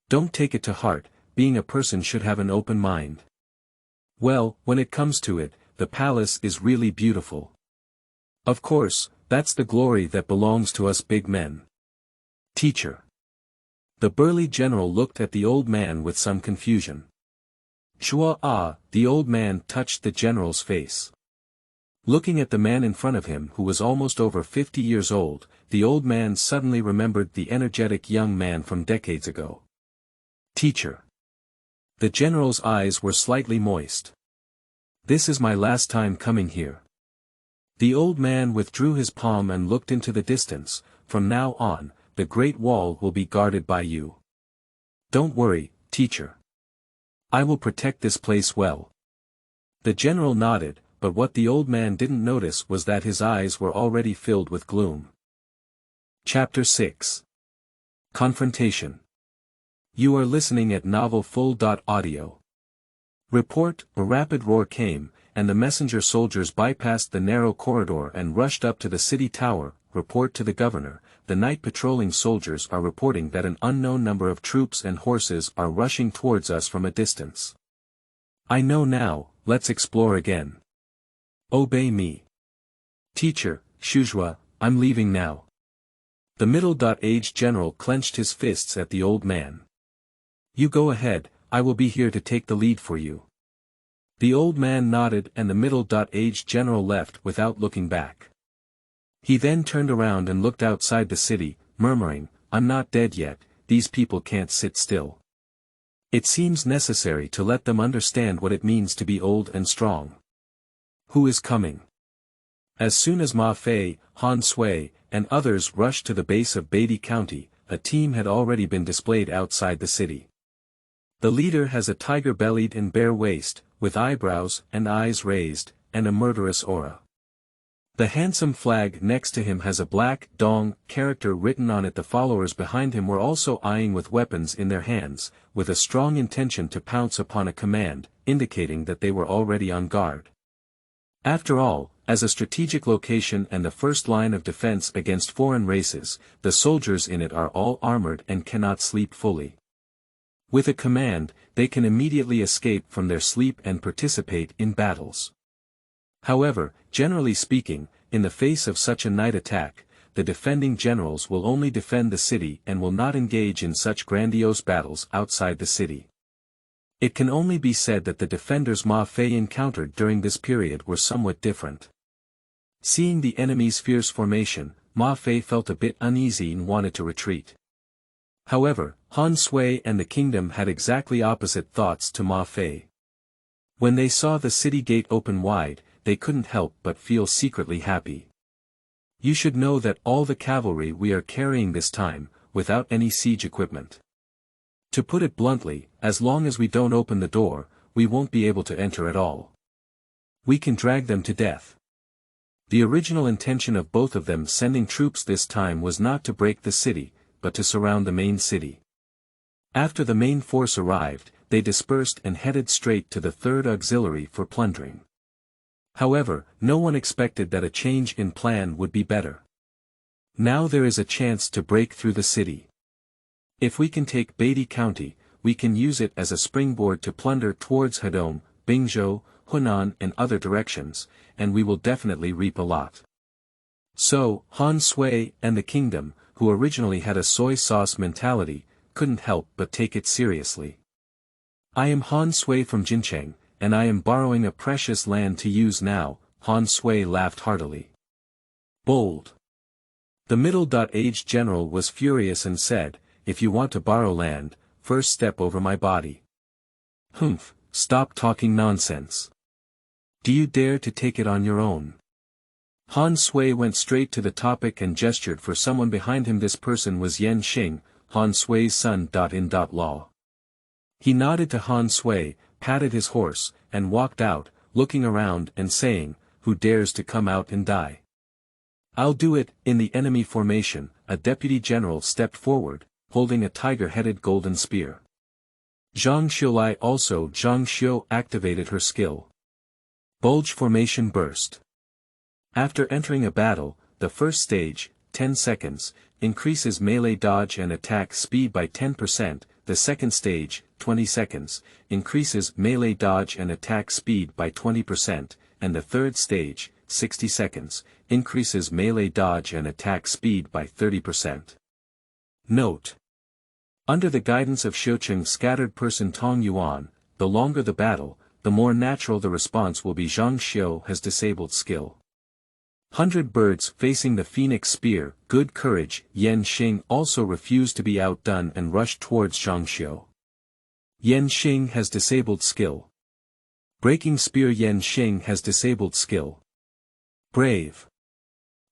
Don't take it to heart, being a person should have an open mind. Well, when it comes to it, the palace is really beautiful. Of course, that's the glory that belongs to us big men. Teacher. The burly general looked at the old man with some confusion. Zhuo, the old man touched the general's face. Looking at the man in front of him who was almost over 50 years old, the old man suddenly remembered the energetic young man from decades ago. Teacher. The general's eyes were slightly moist. This is my last time coming here. The old man withdrew his palm and looked into the distance. From now on, the Great Wall will be guarded by you. Don't worry, teacher. I will protect this place well. The general nodded, but what the old man didn't notice was that his eyes were already filled with gloom. Chapter 6. Confrontation. You are listening at novelfull.audio. Report, a rapid roar came, and the messenger soldiers bypassed the narrow corridor and rushed up to the city tower. Report to the governor, the night patrolling soldiers are reporting that an unknown number of troops and horses are rushing towards us from a distance. I know now, let's explore again. Obey me. Teacher, Zhuo, I'm leaving now. The middle-aged general clenched his fists at the old man. You go ahead, I will be here to take the lead for you. The old man nodded and the middle-aged general left without looking back. He then turned around and looked outside the city, murmuring, I'm not dead yet, these people can't sit still. It seems necessary to let them understand what it means to be old and strong. Who is coming? As soon as Ma Fei, Han Sui, and others rushed to the base of Beatty County, a team had already been displayed outside the city. The leader has a tiger-bellied and bare waist, with eyebrows and eyes raised, and a murderous aura. The handsome flag next to him has a black Dong character written on it. The followers behind him were also eyeing with weapons in their hands, with a strong intention to pounce upon a command, indicating that they were already on guard. After all, as a strategic location and the first line of defense against foreign races, the soldiers in it are all armored and cannot sleep fully. With a command, they can immediately escape from their sleep and participate in battles. However, generally speaking, in the face of such a night attack, the defending generals will only defend the city and will not engage in such grandiose battles outside the city. It can only be said that the defenders Ma Fei encountered during this period were somewhat different. Seeing the enemy's fierce formation, Ma Fei felt a bit uneasy and wanted to retreat. However, Han Sui and the kingdom had exactly opposite thoughts to Ma Fei. When they saw the city gate open wide, they couldn't help but feel secretly happy. You should know that all the cavalry we are carrying this time, without any siege equipment. To put it bluntly, as long as we don't open the door, we won't be able to enter at all. We can drag them to death. The original intention of both of them sending troops this time was not to break the city, but to surround the main city. After the main force arrived, they dispersed and headed straight to the 3rd Auxiliary for plundering. However, no one expected that a change in plan would be better. Now there is a chance to break through the city. If we can take Beatty County, we can use it as a springboard to plunder towards Hedong, Bingzhou, Hunan and other directions, and we will definitely reap a lot. So, Han Sui and the kingdom, who originally had a soy sauce mentality, couldn't help but take it seriously. I am Han Sui from Jincheng, and I am borrowing a precious land to use now, Han Sui laughed heartily. Bold. The middle-aged general was furious and said, if you want to borrow land, first step over my body. Humph, stop talking nonsense. Do you dare to take it on your own? Han Sui went straight to the topic and gestured for someone behind him. This person was Yan Xing, Han Sui's son.in.law. He nodded to Han Sui, patted his horse, and walked out, looking around and saying, who dares to come out and die? I'll do it. In the enemy formation, a deputy general stepped forward, holding a tiger-headed golden spear. Zhang Xiulai also. Zhang Xiu activated her skill. Bulge formation burst. After entering a battle, the first stage, 10 seconds, increases melee dodge and attack speed by 10%, the second stage, 20 seconds, increases melee dodge and attack speed by 20%, and the third stage, 60 seconds, increases melee dodge and attack speed by 30%. Note: under the guidance of Xiongnu's scattered person Tong Yuan, the longer the battle, the more natural the response will be. Zhang Xiu has disabled skill. 100 birds facing the phoenix spear, good courage. Yan Xing also refused to be outdone and rushed towards Zhang Xiu. Yan Xing has disabled skill. Breaking spear. Yan Xing has disabled skill. Brave.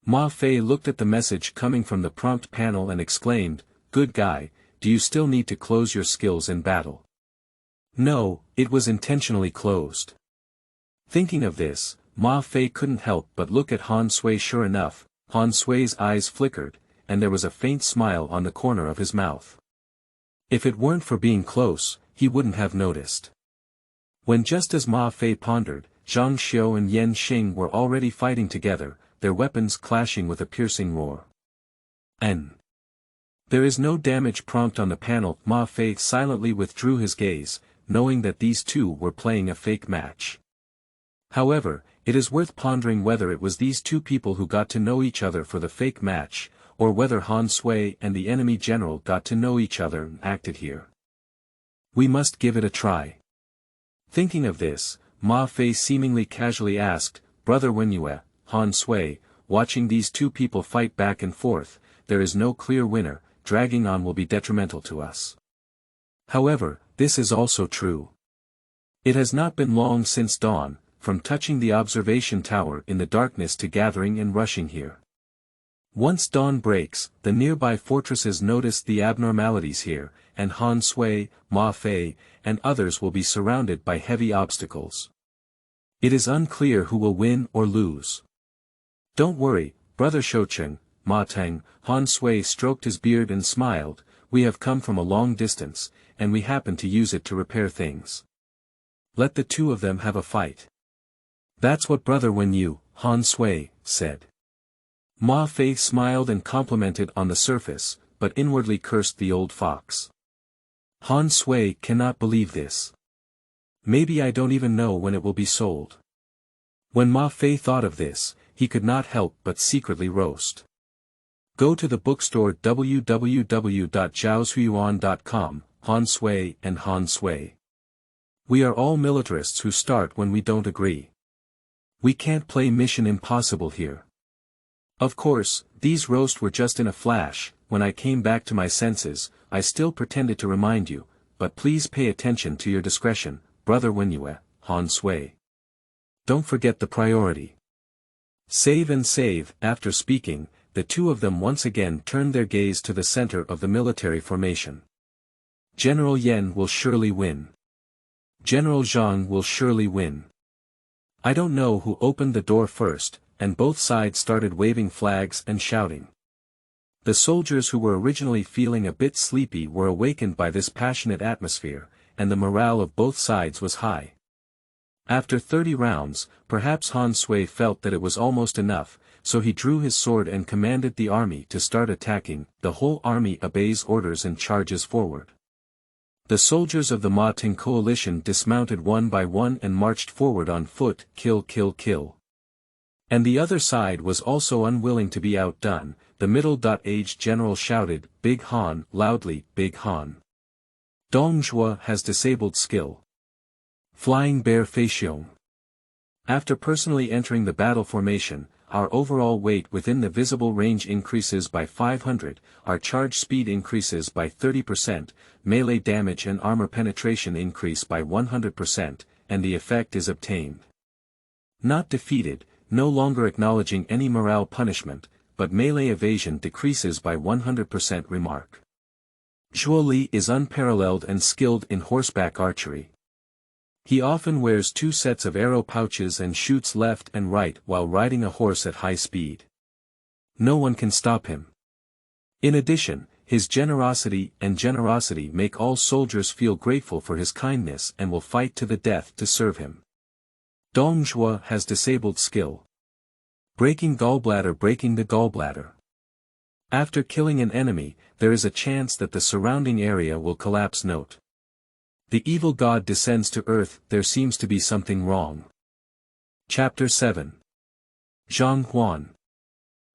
Ma Fei looked at the message coming from the prompt panel and exclaimed, good guy, do you still need to close your skills in battle? No, it was intentionally closed. Thinking of this, Ma Fei couldn't help but look at Han Sui. Sure enough, Han Sui's eyes flickered, and there was a faint smile on the corner of his mouth. If it weren't for being close, he wouldn't have noticed. When just as Ma Fei pondered, Zhang Xiu and Yan Xing were already fighting together, their weapons clashing with a piercing roar. N. There is no damage prompt on the panel. Ma Fei silently withdrew his gaze, knowing that these two were playing a fake match. However, it is worth pondering whether it was these two people who got to know each other for the fake match, or whether Han Sui and the enemy general got to know each other and acted here. We must give it a try. Thinking of this, Ma Fei seemingly casually asked, Brother Wenyue, Han Sui, watching these two people fight back and forth, there is no clear winner, dragging on will be detrimental to us. However, this is also true. It has not been long since dawn, from touching the observation tower in the darkness to gathering and rushing here. Once dawn breaks, the nearby fortresses notice the abnormalities here, and Han Sui, Ma Fei, and others will be surrounded by heavy obstacles. It is unclear who will win or lose. Don't worry, Brother Xiongnu, Ma Teng. Han Sui stroked his beard and smiled, we have come from a long distance, and we happen to use it to repair things. Let the two of them have a fight. That's what Brother Wenyue, Han Sui, said. Ma Fei smiled and complimented on the surface, but inwardly cursed the old fox. Han Sui cannot believe this. Maybe I don't even know when it will be sold. When Ma Fei thought of this, he could not help but secretly roast. Go to the bookstore www.zhaoshuyuan.com, Han Sui and Han Sui. We are all militarists who start when we don't agree. We can't play Mission Impossible here. Of course, these roasts were just in a flash. When I came back to my senses, I still pretended to remind you, but please pay attention to your discretion, Brother Wenyue, Han Sui. Don't forget the priority. Save and save. After speaking, the two of them once again turned their gaze to the center of the military formation. General Yan will surely win. General Zhang will surely win. I don't know who opened the door first, and both sides started waving flags and shouting. The soldiers who were originally feeling a bit sleepy were awakened by this passionate atmosphere, and the morale of both sides was high. After 30 rounds, perhaps Han Sui felt that it was almost enough, so he drew his sword and commanded the army to start attacking. The whole army obeys orders and charges forward. The soldiers of the Ma Teng coalition dismounted one by one and marched forward on foot, kill kill kill. And the other side was also unwilling to be outdone. The middle-aged general shouted, Big Han, loudly, Big Han. Dong Zhuo has disabled skill. Flying Bear Feixiong. After personally entering the battle formation, our overall weight within the visible range increases by 500, our charge speed increases by 30%, melee damage and armor penetration increase by 100%, and the effect is obtained. Not defeated, no longer acknowledging any morale punishment, but melee evasion decreases by 100%. Remark. Zhuo Li is unparalleled and skilled in horseback archery. He often wears 2 sets of arrow pouches and shoots left and right while riding a horse at high speed. No one can stop him. In addition, his generosity make all soldiers feel grateful for his kindness and will fight to the death to serve him. Dong Zhuo has disabled skill. Breaking gallbladder. Breaking the gallbladder. After killing an enemy, there is a chance that the surrounding area will collapse. Note. The evil god descends to earth. There seems to be something wrong. Chapter 7. Zhang Huan.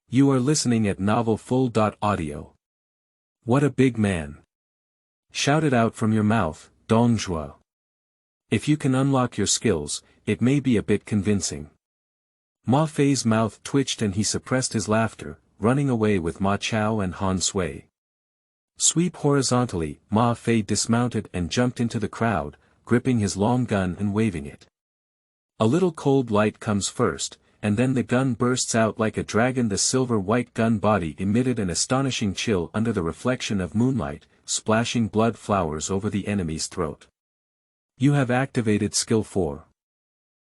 You are listening at Novel Full. Audio. What a big man. Shout it out from your mouth, Zhuo. If you can unlock your skills, it may be a bit convincing. Ma Fei's mouth twitched and he suppressed his laughter, running away with Ma Chao and Han Sui. Sweep horizontally, Ma Fei dismounted and jumped into the crowd, gripping his long gun and waving it. A little cold light comes first, and then the gun bursts out like a dragon. The silver-white gun body emitted an astonishing chill under the reflection of moonlight, splashing blood flowers over the enemy's throat. You have activated skill 4.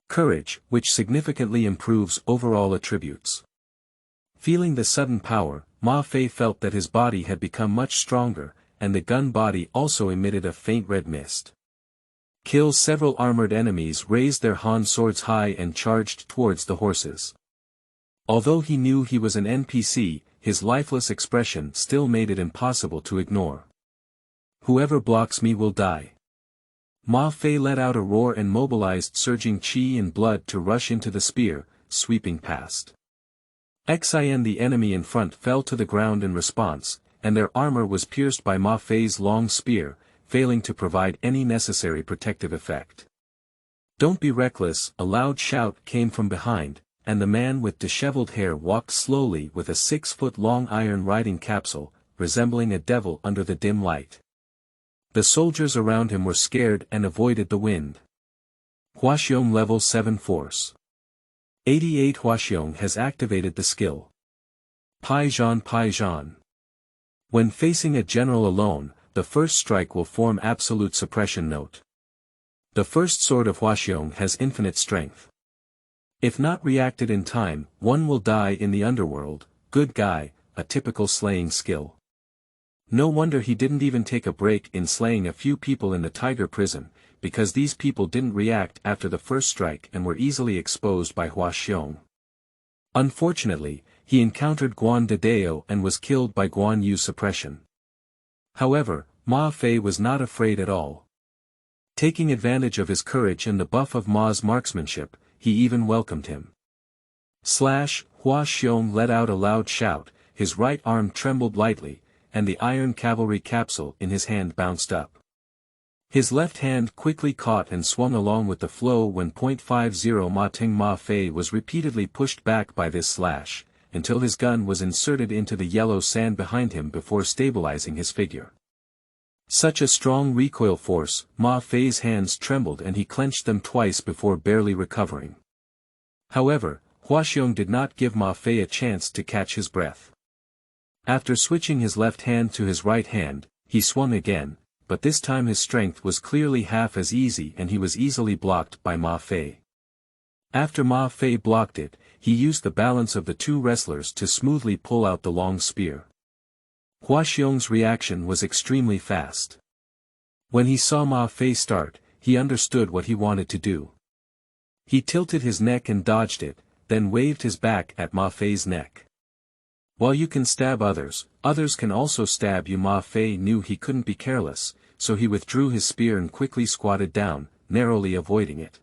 Courage, which significantly improves overall attributes. Feeling the sudden power, Ma Fei felt that his body had become much stronger, and the gun body also emitted a faint red mist. Kills several armored enemies, raised their Han swords high and charged towards the horses. Although he knew he was an NPC, his lifeless expression still made it impossible to ignore. Whoever blocks me will die. Ma Fei let out a roar and mobilized surging qi and blood to rush into the spear, sweeping past. Xin, the enemy in front, fell to the ground in response, and their armor was pierced by Ma Fei's long spear, failing to provide any necessary protective effect. Don't be reckless, a loud shout came from behind, and the man with disheveled hair walked slowly with a 6-foot-long iron riding capsule, resembling a devil under the dim light. The soldiers around him were scared and avoided the wind. Huaxiong Level 7 Force. 88 Huaxiong has activated the skill. Pai Zhan. When facing a general alone, the first strike will form absolute suppression. Note. The first sword of Huaxiong has infinite strength. If not reacted in time, one will die in the underworld. Good guy, a typical slaying skill. No wonder he didn't even take a break in slaying a few people in the tiger prison, because these people didn't react after the first strike and were easily exposed by Huaxiong. Unfortunately, he encountered Guan de Deo and was killed by Guan Yu's suppression. However, Ma Fei was not afraid at all. Taking advantage of his courage and the buff of Ma's marksmanship, he even welcomed him. Huaxiong let out a loud shout, his right arm trembled lightly, and the iron cavalry capsule in his hand bounced up. His left hand quickly caught and swung along with the flow when .50 Ma Fei was repeatedly pushed back by this slash, until his gun was inserted into the yellow sand behind him before stabilizing his figure. Such a strong recoil force, Ma Fei's hands trembled and he clenched them twice before barely recovering. However, Huaxiong did not give Ma Fei a chance to catch his breath. After switching his left hand to his right hand, he swung again, but this time his strength was clearly half as easy and he was easily blocked by Ma Fei. After Ma Fei blocked it, he used the balance of the two wrestlers to smoothly pull out the long spear. Huaxiong's reaction was extremely fast. When he saw Ma Fei start, he understood what he wanted to do. He tilted his neck and dodged it, then waved his back at Ma Fei's neck. While you can stab others, others can also stab you. Ma Fei knew he couldn't be careless, so he withdrew his spear and quickly squatted down, narrowly avoiding it.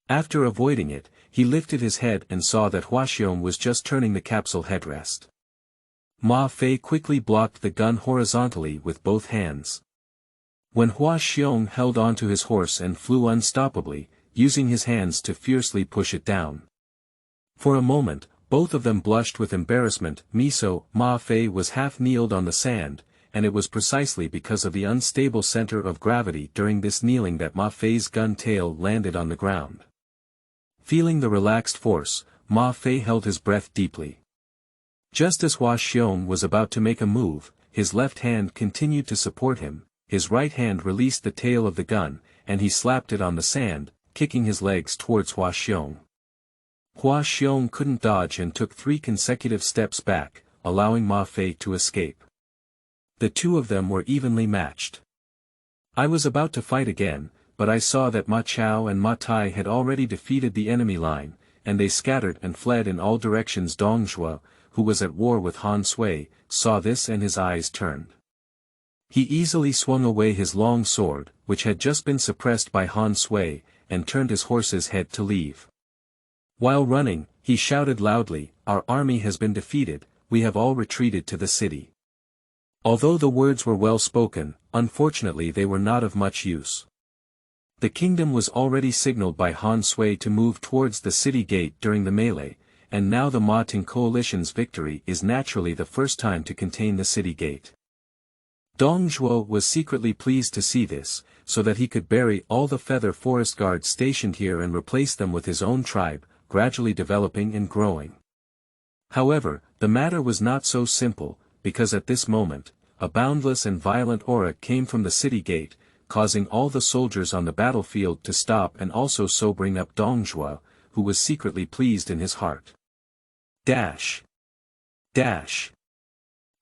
After avoiding it, he lifted his head and saw that Huaxiong was just turning the capsule headrest. Ma Fei quickly blocked the gun horizontally with both hands. When Huaxiong held onto his horse and flew unstoppably, using his hands to fiercely push it down. For a moment, both of them blushed with embarrassment. Ma Fei was half-kneeled on the sand, and it was precisely because of the unstable center of gravity during this kneeling that Ma Fei's gun tail landed on the ground. Feeling the relaxed force, Ma Fei held his breath deeply. Just as Huaxiong was about to make a move, his left hand continued to support him, his right hand released the tail of the gun, and he slapped it on the sand, kicking his legs towards Huaxiong. Huaxiong couldn't dodge and took 3 consecutive steps back, allowing Ma Fei to escape. The two of them were evenly matched. I was about to fight again, but I saw that Ma Chao and Ma Tai had already defeated the enemy line, and they scattered and fled in all directions. Zhuo, who was at war with Han Sui, saw this and his eyes turned. He easily swung away his long sword, which had just been suppressed by Han Sui, and turned his horse's head to leave. While running, he shouted loudly, "Our army has been defeated, we have all retreated to the city." Although the words were well spoken, unfortunately they were not of much use. The kingdom was already signaled by Han Sui to move towards the city gate during the melee, and now the Ma Teng coalition's victory is naturally the first time to contain the city gate. Dong Zhuo was secretly pleased to see this, so that he could bury all the feather forest guards stationed here and replace them with his own tribe, gradually developing and growing. However, the matter was not so simple, because at this moment, a boundless and violent aura came from the city gate, causing all the soldiers on the battlefield to stop and also sobering up Dong Zhuo, who was secretly pleased in his heart. Dash! Dash!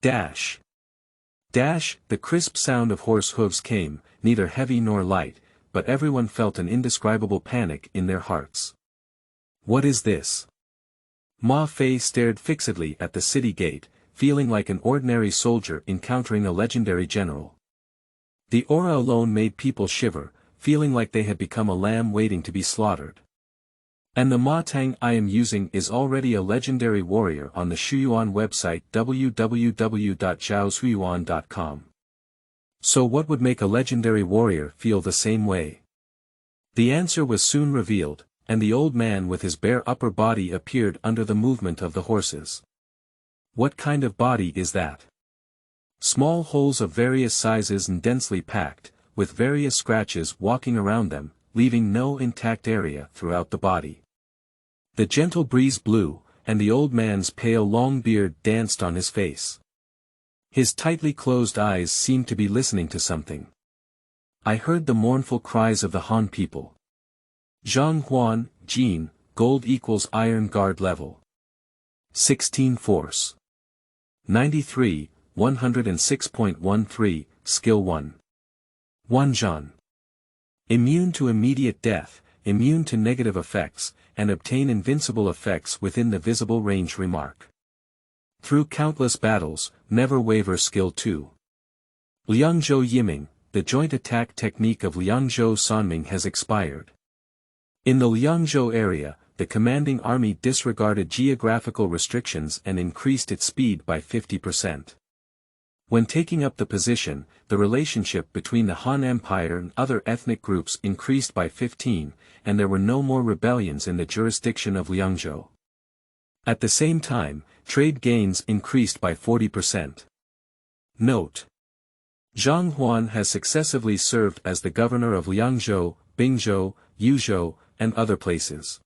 Dash! Dash! The crisp sound of horse hooves came, neither heavy nor light, but everyone felt an indescribable panic in their hearts. What is this? Ma Fei stared fixedly at the city gate, feeling like an ordinary soldier encountering a legendary general. The aura alone made people shiver, feeling like they had become a lamb waiting to be slaughtered. And the Ma Teng I am using is already a legendary warrior on the Shuyuan website www.zhaoshuyuan.com. So what would make a legendary warrior feel the same way? The answer was soon revealed, and the old man with his bare upper body appeared under the movement of the horses. What kind of body is that? Small holes of various sizes and densely packed, with various scratches walking around them, leaving no intact area throughout the body. The gentle breeze blew, and the old man's pale long beard danced on his face. His tightly closed eyes seemed to be listening to something. I heard the mournful cries of the Han people. Zhang Huan, Jin, gold equals iron guard level. 16 force. 93, 106.13, skill 1. Wanzhan. Immune to immediate death, immune to negative effects, and obtain invincible effects within the visible range. Remark. Through countless battles, never waver. Skill 2. Liangzhou Yiming, the joint attack technique of Liangzhou Sanming has expired. In the Liangzhou area, the commanding army disregarded geographical restrictions and increased its speed by 50%. When taking up the position, the relationship between the Han Empire and other ethnic groups increased by 15, and there were no more rebellions in the jurisdiction of Liangzhou. At the same time, trade gains increased by 40%. Note: Zhang Huan has successively served as the governor of Liangzhou, Bingzhou, Yuzhou, and other places.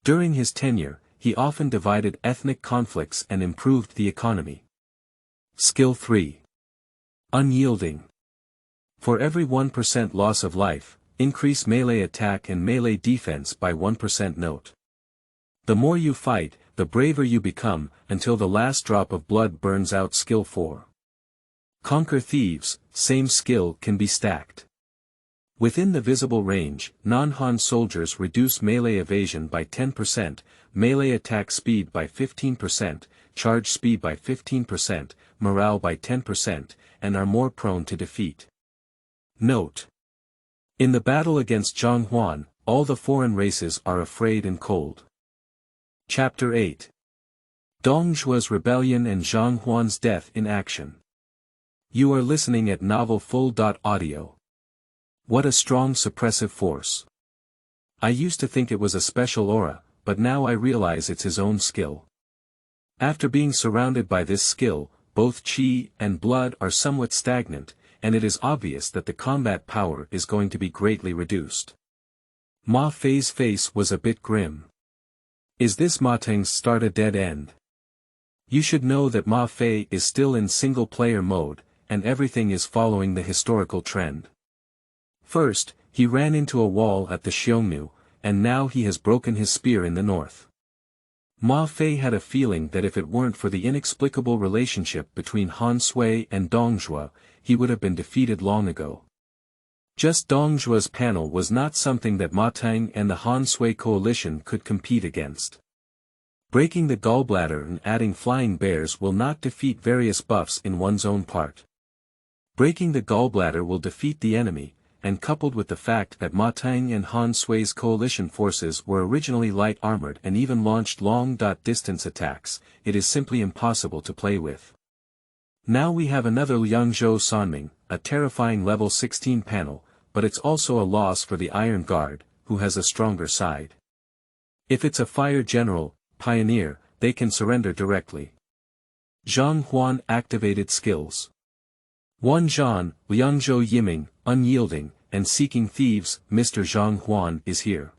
During his tenure, he often divided ethnic conflicts and improved the economy. Skill 3. Unyielding. For every 1% loss of life, increase melee attack and melee defense by 1%. Note: the more you fight, the braver you become, until the last drop of blood burns out. Skill 4. Conquer thieves, same skill can be stacked. Within the visible range, non-Han soldiers reduce melee evasion by 10%, melee attack speed by 15%, charge speed by 15%, morale by 10%, and are more prone to defeat. Note: in the battle against Zhang Huan, all the foreign races are afraid and cold. Chapter 8. Dong Zhuo's rebellion and Zhang Huan's death in action. You are listening at novelfull.audio. What a strong suppressive force. I used to think it was a special aura, but now I realize it's his own skill. After being surrounded by this skill, both chi and blood are somewhat stagnant, and it is obvious that the combat power is going to be greatly reduced. Ma Fei's face was a bit grim. Is this Ma Teng's start a dead end? You should know that Ma Fei is still in single-player mode, and everything is following the historical trend. First, he ran into a wall at the Xiongnu, and now he has broken his spear in the north. Ma Fei had a feeling that if it weren't for the inexplicable relationship between Han Sui and Dong Zhuo, he would have been defeated long ago. Just Dong Zhuo's panel was not something that Ma Teng and the Han Sui coalition could compete against. Breaking the gallbladder and adding flying bears will not defeat various buffs in one's own part. Breaking the gallbladder will defeat the enemy, and coupled with the fact that Ma Teng and Han Sui's coalition forces were originally light armored and even launched long-distance attacks, it is simply impossible to play with. Now we have another Liangzhou Sanming, a terrifying level 16 panel, but it's also a loss for the Iron Guard, who has a stronger side. If it's a fire general, pioneer, they can surrender directly. Zhang Huan activated skills. Wan Zhan, Liangzhou Yiming, unyielding, and seeking thieves, Mr. Zhang Huan is here.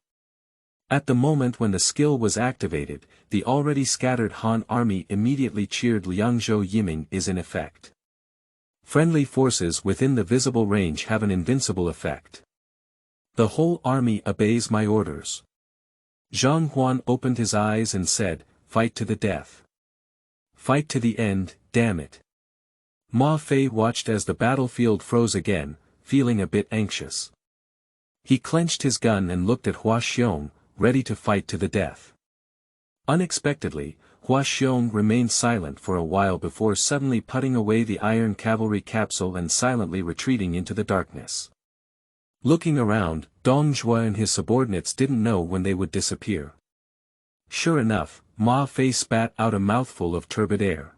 At the moment when the skill was activated, the already scattered Han army immediately cheered Liangzhou Yiming is in effect. Friendly forces within the visible range have an invincible effect. The whole army obeys my orders. Zhang Huan opened his eyes and said, "Fight to the death. Fight to the end, damn it." Ma Fei watched as the battlefield froze again, feeling a bit anxious. He clenched his gun and looked at Hua Xiong, ready to fight to the death. Unexpectedly, Hua Xiong remained silent for a while before suddenly putting away the iron cavalry capsule and silently retreating into the darkness. Looking around, Dong Zhuo and his subordinates didn't know when they would disappear. Sure enough, Ma Fei spat out a mouthful of turbid air.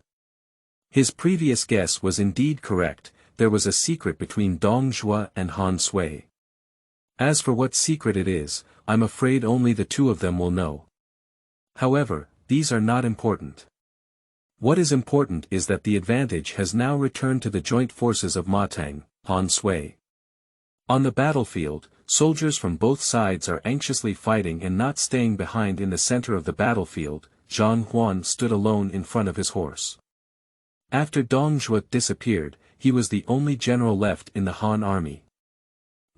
His previous guess was indeed correct, there was a secret between Dong Zhuo and Han Sui. As for what secret it is, I'm afraid only the two of them will know. However, these are not important. What is important is that the advantage has now returned to the joint forces of Ma Teng, Han Sui. On the battlefield, soldiers from both sides are anxiously fighting and not staying behind. In the center of the battlefield, Zhang Huan stood alone in front of his horse. After Dong Zhuo disappeared, he was the only general left in the Han army.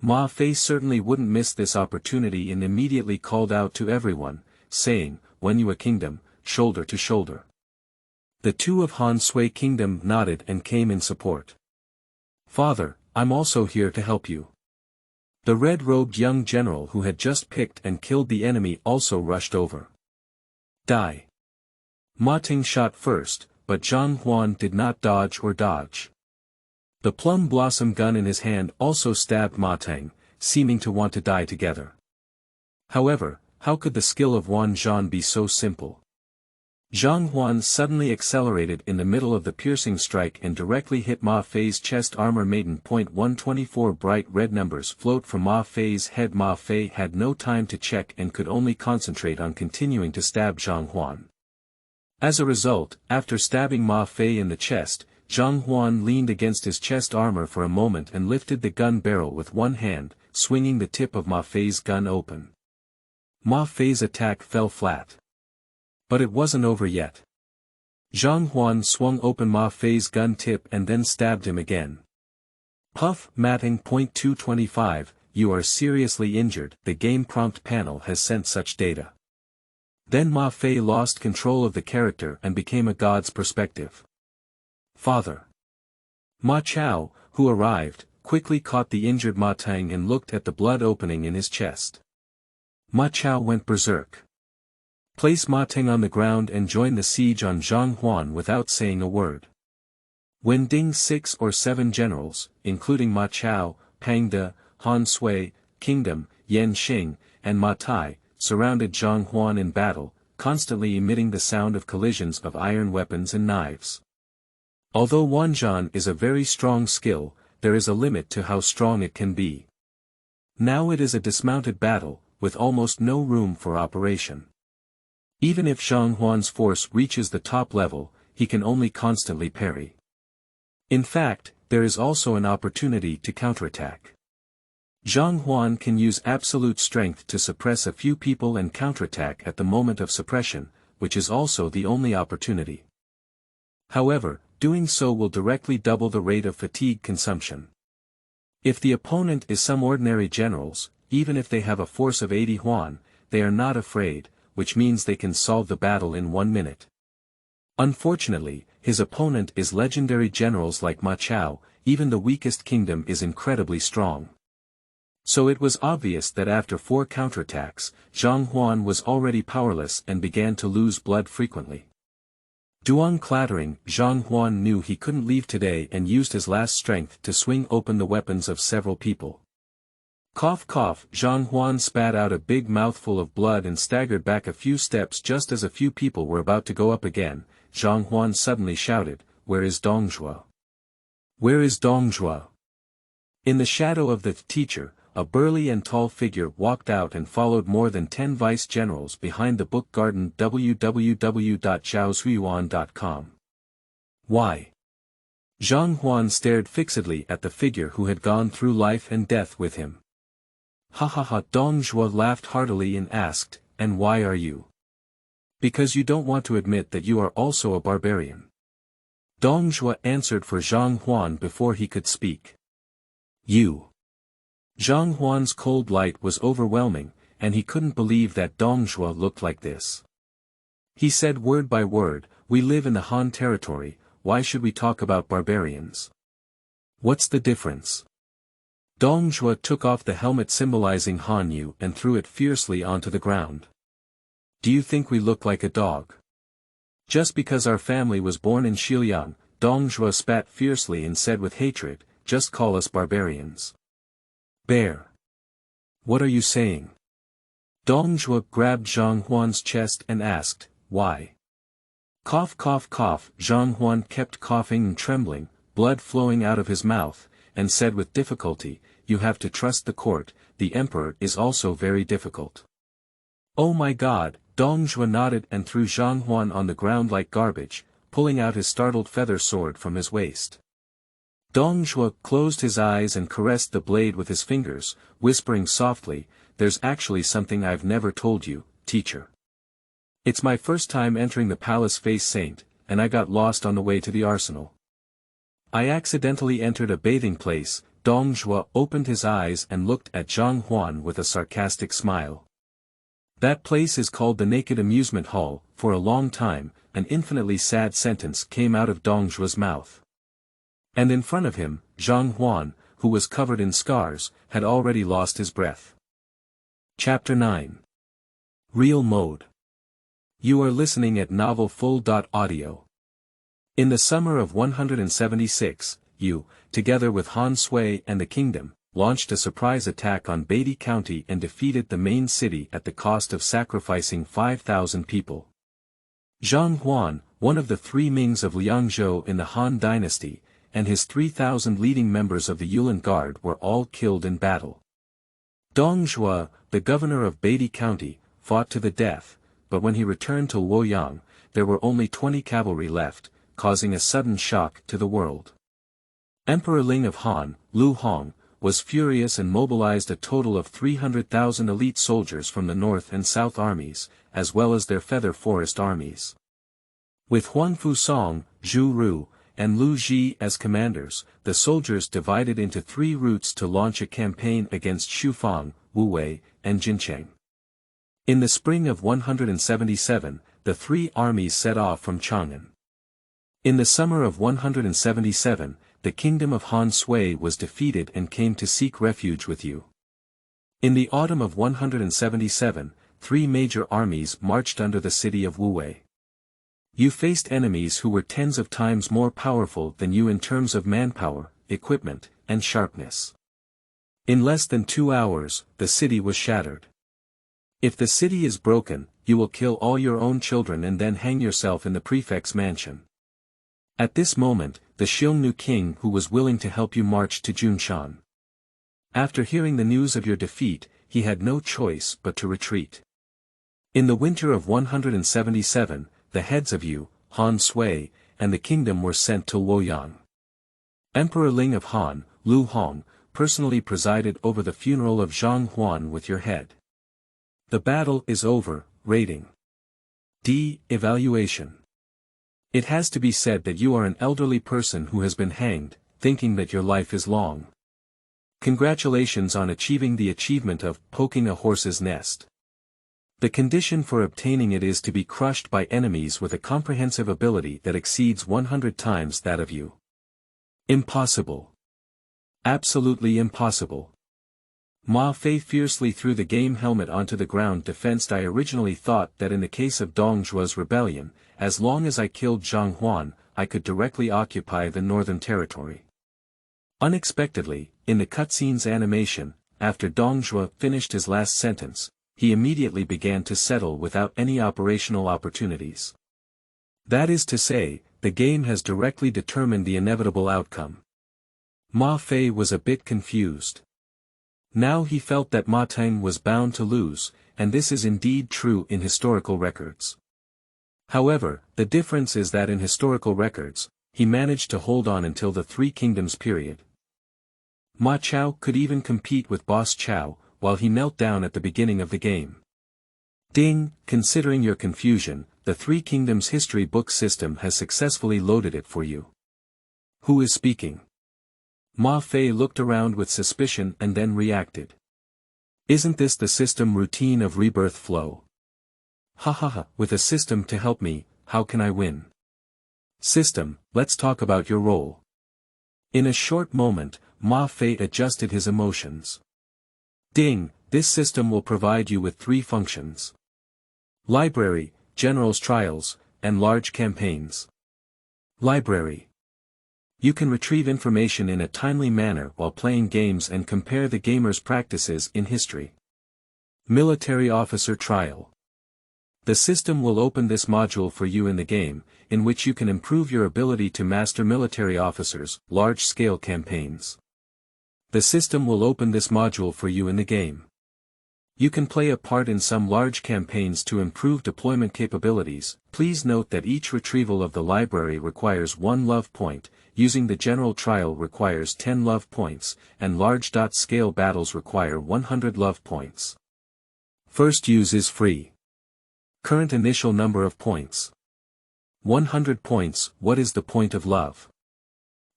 Ma Fei certainly wouldn't miss this opportunity and immediately called out to everyone, saying, "When you a kingdom, shoulder to shoulder." The two of Han Sui kingdom nodded and came in support. "Father, I'm also here to help you." The red-robed young general who had just picked and killed the enemy also rushed over. Die. Ma Teng shot first, but Zhang Huan did not dodge or dodge. The plum blossom gun in his hand also stabbed Ma Teng, seeming to want to die together. However, how could the skill of Wan Zhan be so simple? Zhang Huan suddenly accelerated in the middle of the piercing strike and directly hit Ma Fei's chest. Armor Maiden. 124 bright red numbers float from Ma Fei's head. Ma Fei had no time to check and could only concentrate on continuing to stab Zhang Huan. As a result, after stabbing Ma Fei in the chest, Zhang Huan leaned against his chest armor for a moment and lifted the gun barrel with one hand, swinging the tip of Ma Fei's gun open. Ma Fei's attack fell flat. But it wasn't over yet. Zhang Huan swung open Ma Fei's gun tip and then stabbed him again. Puff, matting. 225, you are seriously injured. The game prompt panel has sent such data. Then Ma Fei lost control of the character and became a god's perspective. Father. Ma Chao, who arrived, quickly caught the injured Ma Teng and looked at the blood opening in his chest. Ma Chao went berserk. Place Ma Teng on the ground and join the siege on Zhang Huan without saying a word. When Ding's 6 or 7 generals, including Ma Chao, Pang De, Han Sui, Kingdom, Yan Xing, and Ma Tai, surrounded Zhang Huan in battle, constantly emitting the sound of collisions of iron weapons and knives. Although Wan Zhan is a very strong skill, there is a limit to how strong it can be. Now it is a dismounted battle, with almost no room for operation. Even if Zhang Huan's force reaches the top level, he can only constantly parry. In fact, there is also an opportunity to counterattack. Zhang Huan can use absolute strength to suppress a few people and counterattack at the moment of suppression, which is also the only opportunity. However, doing so will directly double the rate of fatigue consumption. If the opponent is some ordinary generals, even if they have a force of 80 Huan, they are not afraid, which means they can solve the battle in 1 minute. Unfortunately, his opponent is legendary generals like Ma Chao. Even the weakest kingdom is incredibly strong. So it was obvious that after 4 counterattacks, Zhang Huan was already powerless and began to lose blood frequently. Duang clattering, Zhang Huan knew he couldn't leave today and used his last strength to swing open the weapons of several people. Cough cough, Zhang Huan spat out a big mouthful of blood and staggered back a few steps just as a few people were about to go up again. Zhang Huan suddenly shouted, "Where is Dong Zhuo? Where is Dong Zhuo?" In the shadow of the teacher, a burly and tall figure walked out and followed more than 10 vice-generals behind the book garden www.zhaozuiyuan.com. Why? Zhang Huan stared fixedly at the figure who had gone through life and death with him. Ha ha ha, Dong Zhuo laughed heartily and asked, "And why are you?" "Because you don't want to admit that you are also a barbarian." Dong Zhuo answered for Zhang Huan before he could speak. "You." Zhang Huan's cold light was overwhelming, and he couldn't believe that Dong Zhuo looked like this. He said word by word, "We live in the Han territory, why should we talk about barbarians? What's the difference?" Dong Zhuo took off the helmet symbolizing Hanyu and threw it fiercely onto the ground. "Do you think we look like a dog? Just because our family was born in Xiliang," Dong Zhuo spat fiercely and said with hatred, "just call us barbarians." "Bear. What are you saying?" Dong Zhuo grabbed Zhang Huan's chest and asked, "Why?" Cough cough cough, Zhang Huan kept coughing and trembling, blood flowing out of his mouth, and said with difficulty, "You have to trust the court, the emperor is also very difficult." "Oh my god," Dong Zhuo nodded and threw Zhang Huan on the ground like garbage, pulling out his startled feather sword from his waist. Dong Zhuo closed his eyes and caressed the blade with his fingers, whispering softly, "There's actually something I've never told you, teacher. It's my first time entering the palace face saint, and I got lost on the way to the arsenal. I accidentally entered a bathing place." Dong Zhuo opened his eyes and looked at Zhang Huan with a sarcastic smile. "That place is called the Naked Amusement Hall." For a long time, an infinitely sad sentence came out of Dong Zhuo's mouth. And in front of him, Zhang Huan, who was covered in scars, had already lost his breath. Chapter 9. Real Mode. You are listening at novelfull.audio. In the summer of 176, you, together with Han Sui and the kingdom, launched a surprise attack on Beatty County and defeated the main city at the cost of sacrificing 5,000 people. Zhang Huan, one of the three Mings of Liangzhou in the Han dynasty, and his 3,000 leading members of the Yulin Guard were all killed in battle. Dong Zhuo, the governor of Beatty County, fought to the death, but when he returned to Luoyang, there were only 20 cavalry left, causing a sudden shock to the world. Emperor Ling of Han, Lu Hong, was furious and mobilized a total of 300,000 elite soldiers from the North and South armies, as well as their Feather Forest armies. With Huan Fusong, Zhu Ru, and Lu Ji as commanders, the soldiers divided into 3 routes to launch a campaign against Shufang, Wu Wei, and Jincheng. In the spring of 177, the 3 armies set off from Chang'an. In the summer of 177, the kingdom of Han Sui was defeated and came to seek refuge with you. In the autumn of 177, 3 major armies marched under the city of Wu Wei. You faced enemies who were tens of times more powerful than you in terms of manpower, equipment, and sharpness. In less than 2 hours, the city was shattered. If the city is broken, you will kill all your own children and then hang yourself in the prefect's mansion. At this moment, the Xiongnu king who was willing to help you marched to Junshan. After hearing the news of your defeat, he had no choice but to retreat. In the winter of 177, the heads of you, Han Sui, and the kingdom were sent to Luoyang. Emperor Ling of Han, Lu Hong, personally presided over the funeral of Zhang Huan with your head. The battle is over. Rating D. Evaluation. It has to be said that you are an elderly person who has been hanged, thinking that your life is long. Congratulations on achieving the achievement of poking a horse's nest. The condition for obtaining it is to be crushed by enemies with a comprehensive ability that exceeds 100 times that of you. Impossible. Absolutely impossible. Ma Fei fiercely threw the game helmet onto the ground. Defensed. I originally thought that in the case of Dong Zhuo's rebellion, as long as I killed Zhang Huan, I could directly occupy the northern territory. Unexpectedly, in the cutscene's animation, after Dong Zhuo finished his last sentence, he immediately began to settle without any operational opportunities. That is to say, the game has directly determined the inevitable outcome. Ma Fei was a bit confused. Now he felt that Ma Teng was bound to lose, and this is indeed true in historical records. However, the difference is that in historical records, he managed to hold on until the Three Kingdoms period. Ma Chao could even compete with Boss Chao, while he knelt down at the beginning of the game. Ding, considering your confusion, the Three Kingdoms history book system has successfully loaded it for you. Who is speaking? Ma Fei looked around with suspicion and then reacted. Isn't this the system routine of rebirth flow? Ha ha ha, with a system to help me, how can I win? System, let's talk about your role. In a short moment, Ma Fei adjusted his emotions. Ding, this system will provide you with 3 functions. Library, General's Trials, and large campaigns. Library. You can retrieve information in a timely manner while playing games and compare the gamer's practices in history. Military Officer Trial. The system will open this module for you in the game, in which you can improve your ability to master military officers, large-scale campaigns. The system will open this module for you in the game. You can play a part in some large campaigns to improve deployment capabilities. Please note that each retrieval of the library requires 1 love point, using the general trial requires 10 love points, and large-scale battles require 100 love points. First use is free. Current initial number of points. 100 points. What is the point of love?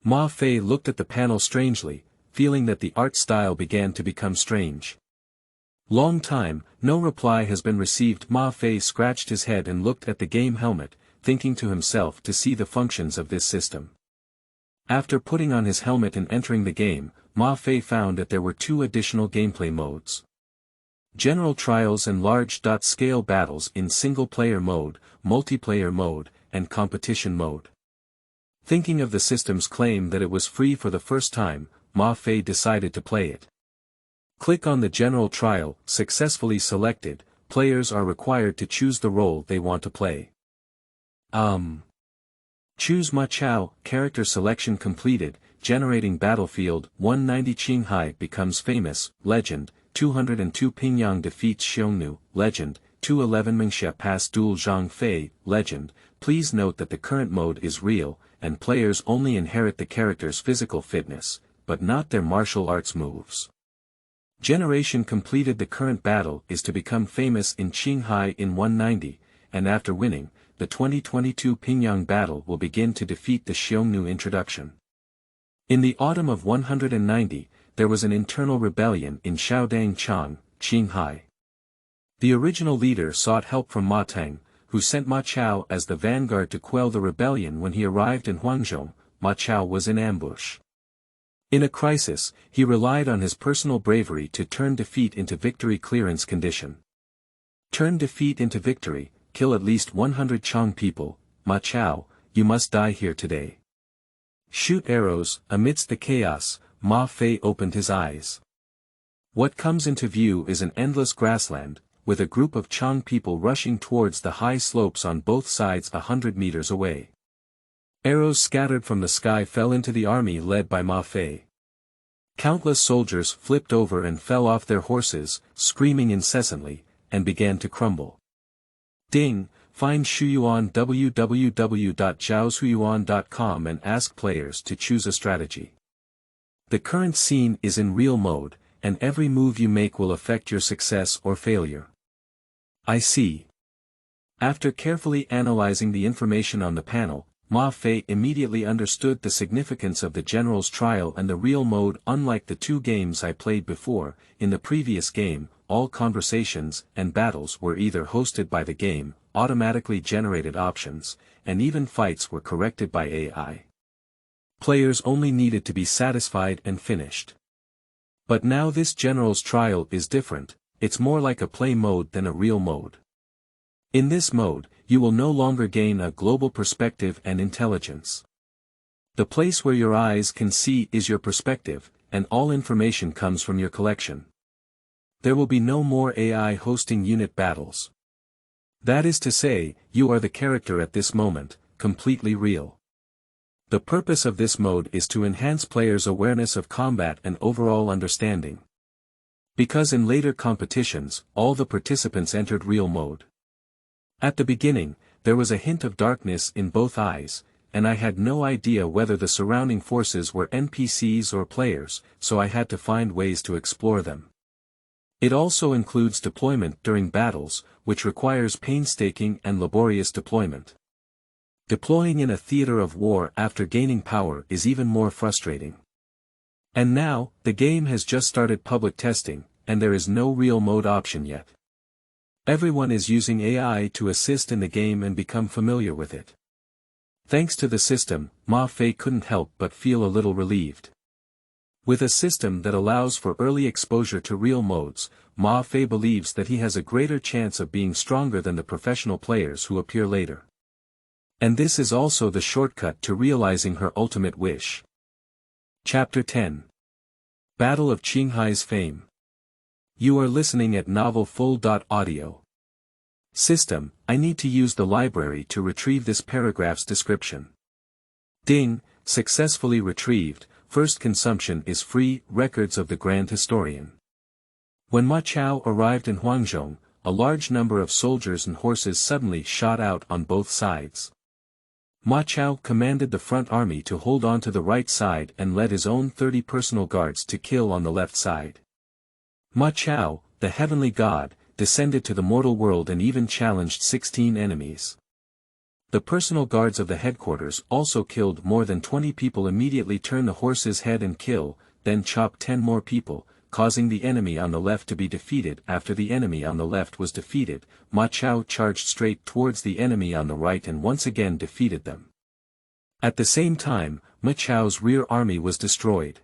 Ma Fei looked at the panel strangely, feeling that the art style began to become strange. Long time, no reply has been received. Ma Fei scratched his head and looked at the game helmet, thinking to himself to see the functions of this system. After putting on his helmet and entering the game, Ma Fei found that there were 2 additional gameplay modes. General Trials and large-scale battles in single-player mode, multiplayer mode, and competition mode. Thinking of the system's claim that it was free for the first time, Ma Fei decided to play it. Click on the General Trial. Successfully selected, players are required to choose the role they want to play. Choose Ma Chao. Character selection completed. Generating battlefield. 190 Qinghai becomes famous. Legend. 202 Pingyang defeats Xiongnu. Legend. 211 Mingxia pass duel Zhang Fei. Legend. Please note that the current mode is real, and players only inherit the character's physical fitness, but not their martial arts moves. Generation completed. The current battle is to become famous in Qinghai in 190, and after winning, the 2022 Pingyang battle will begin to defeat the Xiongnu introduction. In the autumn of 190, there was an internal rebellion in Shaodang Chang, Qinghai. The original leader sought help from Ma Teng, who sent Ma Chao as the vanguard to quell the rebellion. When he arrived in Huangzhou, Ma Chao was in ambush. In a crisis, he relied on his personal bravery to turn defeat into victory. Clearance condition. Turn defeat into victory, kill at least 100 Chang people. Ma Chao, you must die here today. Shoot arrows. Amidst the chaos, Ma Fei opened his eyes. What comes into view is an endless grassland, with a group of Chang people rushing towards the high slopes on both sides 100 meters away. Arrows scattered from the sky fell into the army led by Ma Fei. Countless soldiers flipped over and fell off their horses, screaming incessantly, and began to crumble. Ding, find Shuyuan www.zhaoshuyuan.com and ask players to choose a strategy. The current scene is in real mode, and every move you make will affect your success or failure. I see. After carefully analyzing the information on the panel, Ma Fei immediately understood the significance of the General's Trial and the real mode. Unlike the 2 games I played before, in the previous game, all conversations and battles were either hosted by the game, automatically generated options, and even fights were corrected by AI. Players only needed to be satisfied and finished. But now this General's Trial is different. It's more like a play mode than a real mode. In this mode, you will no longer gain a global perspective and intelligence. The place where your eyes can see is your perspective, and all information comes from your collection. There will be no more AI hosting unit battles. That is to say, you are the character at this moment, completely real. The purpose of this mode is to enhance players' awareness of combat and overall understanding. Because in later competitions, all the participants entered real mode. At the beginning, there was a hint of darkness in both eyes, and I had no idea whether the surrounding forces were NPCs or players, so I had to find ways to explore them. It also includes deployment during battles, which requires painstaking and laborious deployment. Deploying in a theater of war after gaining power is even more frustrating. And now, the game has just started public testing, and there is no real mode option yet. Everyone is using AI to assist in the game and become familiar with it. Thanks to the system, Ma Fei couldn't help but feel a little relieved. With a system that allows for early exposure to real modes, Ma Fei believes that he has a greater chance of being stronger than the professional players who appear later. And this is also the shortcut to realizing her ultimate wish. Chapter 10. Battle of Qinghai's Fame. You are listening at novelfull.audio. System, I need to use the library to retrieve this paragraph's description. Ding, successfully retrieved, first consumption is free, records of the Grand Historian. When Ma Chao arrived in Huangzhong, a large number of soldiers and horses suddenly shot out on both sides. Ma Chao commanded the front army to hold on to the right side and led his own 30 personal guards to kill on the left side. Ma Chao, the heavenly god, descended to the mortal world and even challenged 16 enemies. The personal guards of the headquarters also killed more than 20 people, immediately turn the horse's head and kill, then chop 10 more people, causing the enemy on the left to be defeated. After the enemy on the left was defeated, Ma Chao charged straight towards the enemy on the right and once again defeated them. At the same time, Ma Chao's rear army was destroyed.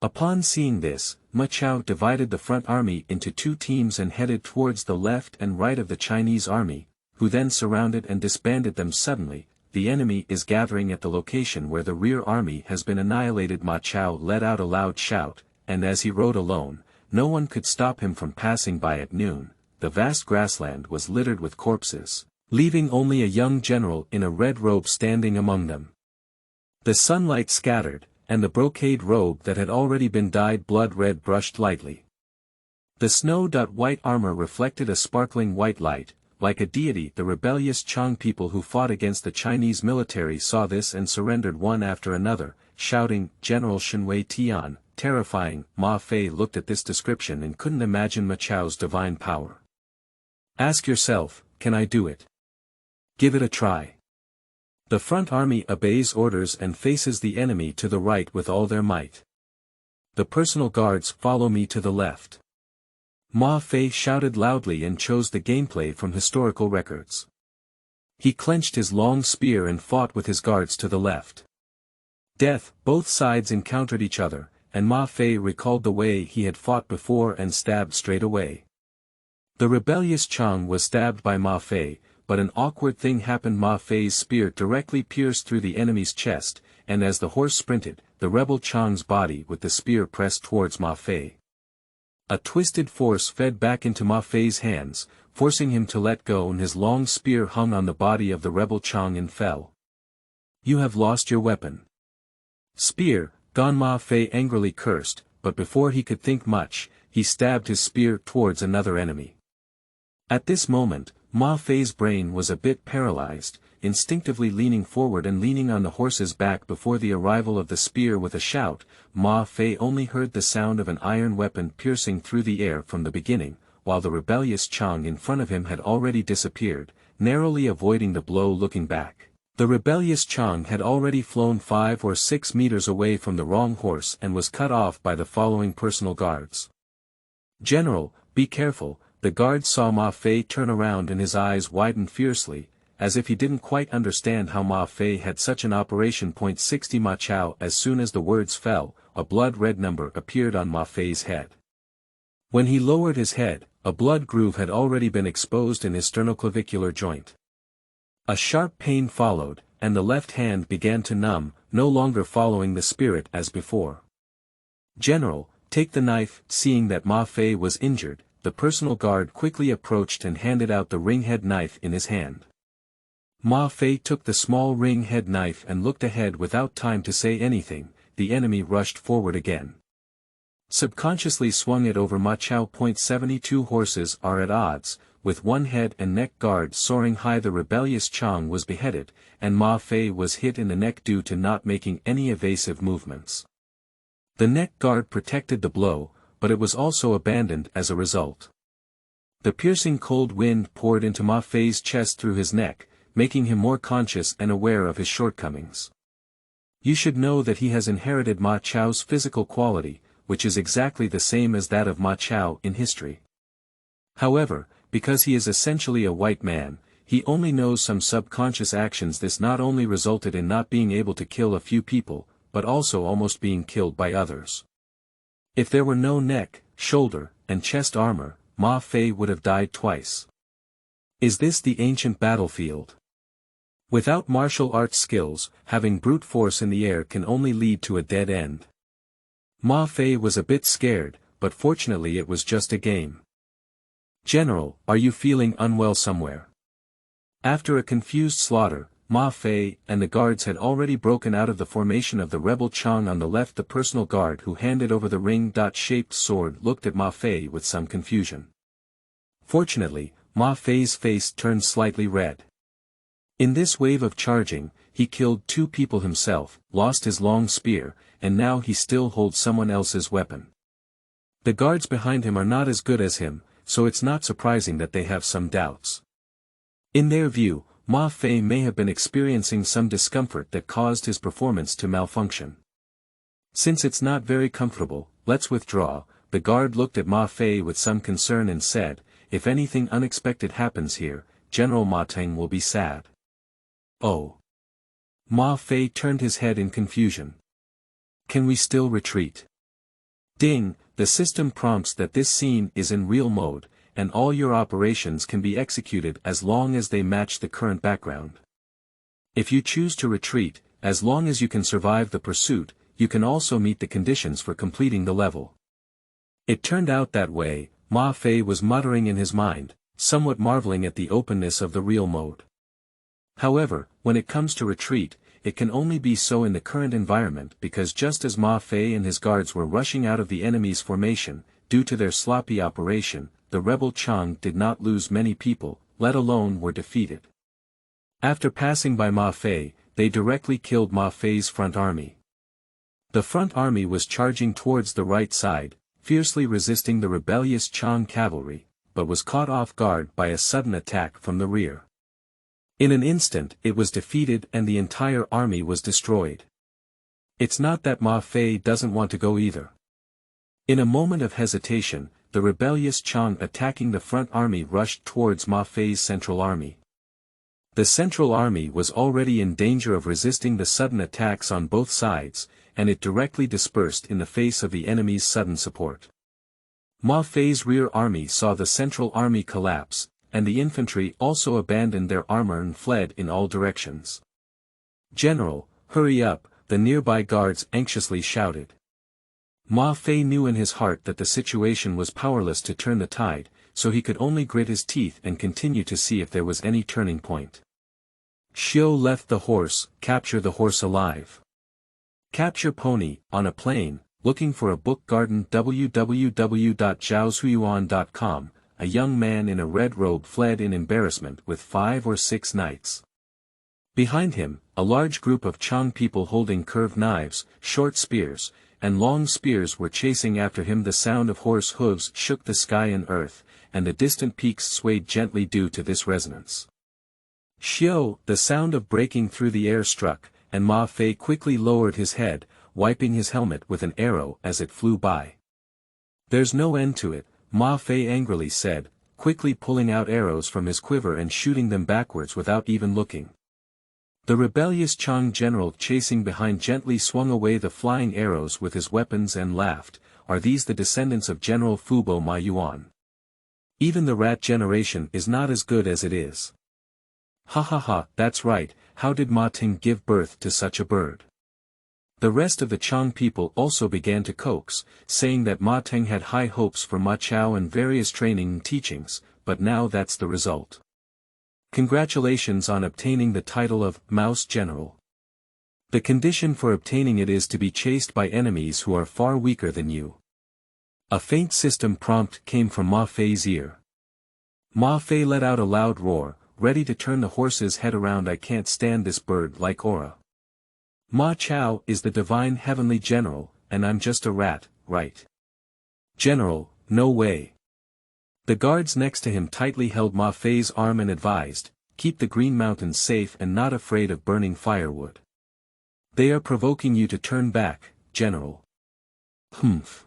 Upon seeing this, Ma Chao divided the front army into 2 teams and headed towards the left and right of the Chinese army, who then surrounded and disbanded them suddenly. The enemy is gathering at the location where the rear army has been annihilated. Ma Chao let out a loud shout, and as he rode alone, no one could stop him from passing by at noon. The vast grassland was littered with corpses, leaving only a young general in a red robe standing among them. The sunlight scattered, and the brocade robe that had already been dyed blood red brushed lightly. The snow-white armor reflected a sparkling white light. Like a deity, the rebellious Chang people who fought against the Chinese military saw this and surrendered one after another, shouting, "General Shenwei Tian," terrifying. Ma Fei looked at this description and couldn't imagine Ma Chao's divine power. Ask yourself, can I do it? Give it a try. The front army obeys orders and faces the enemy to the right with all their might. The personal guards follow me to the left. Ma Fei shouted loudly and chose the gameplay from historical records. He clenched his long spear and fought with his guards to the left. Death, both sides encountered each other, and Ma Fei recalled the way he had fought before and stabbed straight away. The rebellious Chang was stabbed by Ma Fei, but an awkward thing happened. Ma Fei's spear directly pierced through the enemy's chest, and as the horse sprinted, the rebel Chang's body with the spear pressed towards Ma Fei. A twisted force fed back into Ma Fei's hands, forcing him to let go, and his long spear hung on the body of the rebel Chang and fell. You have lost your weapon. Spear, gone. Ma Fei angrily cursed, but before he could think much, he stabbed his spear towards another enemy. At this moment, Ma Fei's brain was a bit paralyzed, instinctively leaning forward and leaning on the horse's back before the arrival of the spear. With a shout, Ma Fei only heard the sound of an iron weapon piercing through the air from the beginning, while the rebellious Chang in front of him had already disappeared, narrowly avoiding the blow. Looking back, the rebellious Chang had already flown 5 or 6 meters away from the wrong horse and was cut off by the following personal guards. General, be careful. The guard saw Ma Fei turn around and his eyes widened fiercely, as if he didn't quite understand how Ma Fei had such an operation. 60 Ma Chao. As soon as the words fell, a blood-red number appeared on Ma Fei's head. When he lowered his head, a blood groove had already been exposed in his sternoclavicular joint. A sharp pain followed, and the left hand began to numb, no longer following the spirit as before. "General, take the knife." Seeing that Ma Fei was injured, the personal guard quickly approached and handed out the ring-head knife in his hand. Ma Fei took the small ring-head knife and looked ahead without time to say anything. The enemy rushed forward again. Subconsciously swung it over Ma Chao. 72 horses are at odds, with one head and neck guard soaring high. The rebellious Zhang was beheaded, and Ma Fei was hit in the neck due to not making any evasive movements. The neck guard protected the blow, but it was also abandoned as a result. The piercing cold wind poured into Ma Fei's chest through his neck, making him more conscious and aware of his shortcomings. You should know that he has inherited Ma Chao's physical quality, which is exactly the same as that of Ma Chao in history. However, because he is essentially a white man, he only knows some subconscious actions. This not only resulted in not being able to kill a few people, but also almost being killed by others. If there were no neck, shoulder, and chest armor, Ma Fei would have died twice. Is this the ancient battlefield? Without martial arts skills, having brute force in the air can only lead to a dead end. Ma Fei was a bit scared, but fortunately it was just a game. "General, are you feeling unwell somewhere?" After a confused slaughter, Ma Fei and the guards had already broken out of the formation of the rebel Zhang on the left. The personal guard who handed over the ring-shaped sword looked at Ma Fei with some confusion. Fortunately, Ma Fei's face turned slightly red. In this wave of charging, he killed 2 people himself, lost his long spear, and now he still holds someone else's weapon. The guards behind him are not as good as him, so it's not surprising that they have some doubts. In their view, Ma Fei may have been experiencing some discomfort that caused his performance to malfunction. "Since it's not very comfortable, let's withdraw." The guard looked at Ma Fei with some concern and said, "If anything unexpected happens here, General Ma Teng will be sad." "Oh." Ma Fei turned his head in confusion. "Can we still retreat?" Ding, the system prompts that this scene is in real mode, and all your operations can be executed as long as they match the current background. If you choose to retreat, as long as you can survive the pursuit, you can also meet the conditions for completing the level. It turned out that way. Ma Fei was muttering in his mind, somewhat marveling at the openness of the real mode. However, when it comes to retreat, it can only be so in the current environment because just as Ma Fei and his guards were rushing out of the enemy's formation, due to their sloppy operation, the rebel Zhang did not lose many people, let alone were defeated. After passing by Ma Fei, they directly killed Ma Fei's front army. The front army was charging towards the right side, fiercely resisting the rebellious Zhang cavalry, but was caught off guard by a sudden attack from the rear. In an instant it was defeated and the entire army was destroyed. It's not that Ma Fei doesn't want to go either. In a moment of hesitation, the rebellious Zhang attacking the front army rushed towards Ma Fei's central army. The central army was already in danger of resisting the sudden attacks on both sides, and it directly dispersed in the face of the enemy's sudden support. Ma Fei's rear army saw the central army collapse, and the infantry also abandoned their armor and fled in all directions. "General, hurry up," the nearby guards anxiously shouted. Ma Fei knew in his heart that the situation was powerless to turn the tide, so he could only grit his teeth and continue to see if there was any turning point. Xiu left the horse, capture the horse alive. Capture pony, on a plane, looking for a book garden. www.zhaoshuyuan.com. A young man in a red robe fled in embarrassment with 5 or 6 knights. Behind him, a large group of Chang people holding curved knives, short spears, and long spears were chasing after him. The sound of horse hooves shook the sky and earth, and the distant peaks swayed gently due to this resonance. Xiu, the sound of breaking through the air struck, and Ma Fei quickly lowered his head, wiping his helmet with an arrow as it flew by. "There's no end to it," Ma Fei angrily said, quickly pulling out arrows from his quiver and shooting them backwards without even looking. The rebellious Chang general chasing behind gently swung away the flying arrows with his weapons and laughed, "Are these the descendants of General Fubo Ma Yuan? Even the rat generation is not as good as it is. Ha ha ha, that's right, how did Ma Teng give birth to such a bird? The rest of the Chang people also began to coax, saying that Ma Teng had high hopes for Ma Chao and various training and teachings, but now that's the result. Congratulations on obtaining the title of Mouse General. The condition for obtaining it is to be chased by enemies who are far weaker than you. A faint system prompt came from Ma Fei's ear. Ma Fei let out a loud roar, ready to turn the horse's head around. I can't stand this bird-like aura. Ma Chao is the divine heavenly general, and I'm just a rat, right? General, no way. The guards next to him tightly held Ma Fei's arm and advised, keep the Green Mountains safe and not afraid of burning firewood. They are provoking you to turn back, General. Humph.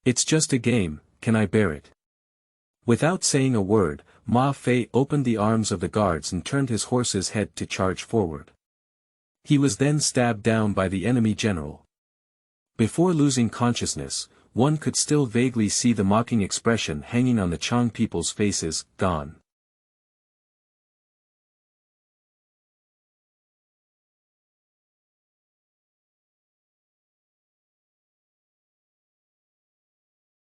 It's just a game, can I bear it? Without saying a word, Ma Fei opened the arms of the guards and turned his horse's head to charge forward. He was then stabbed down by the enemy general. Before losing consciousness, one could still vaguely see the mocking expression hanging on the Chang people's faces. Gone.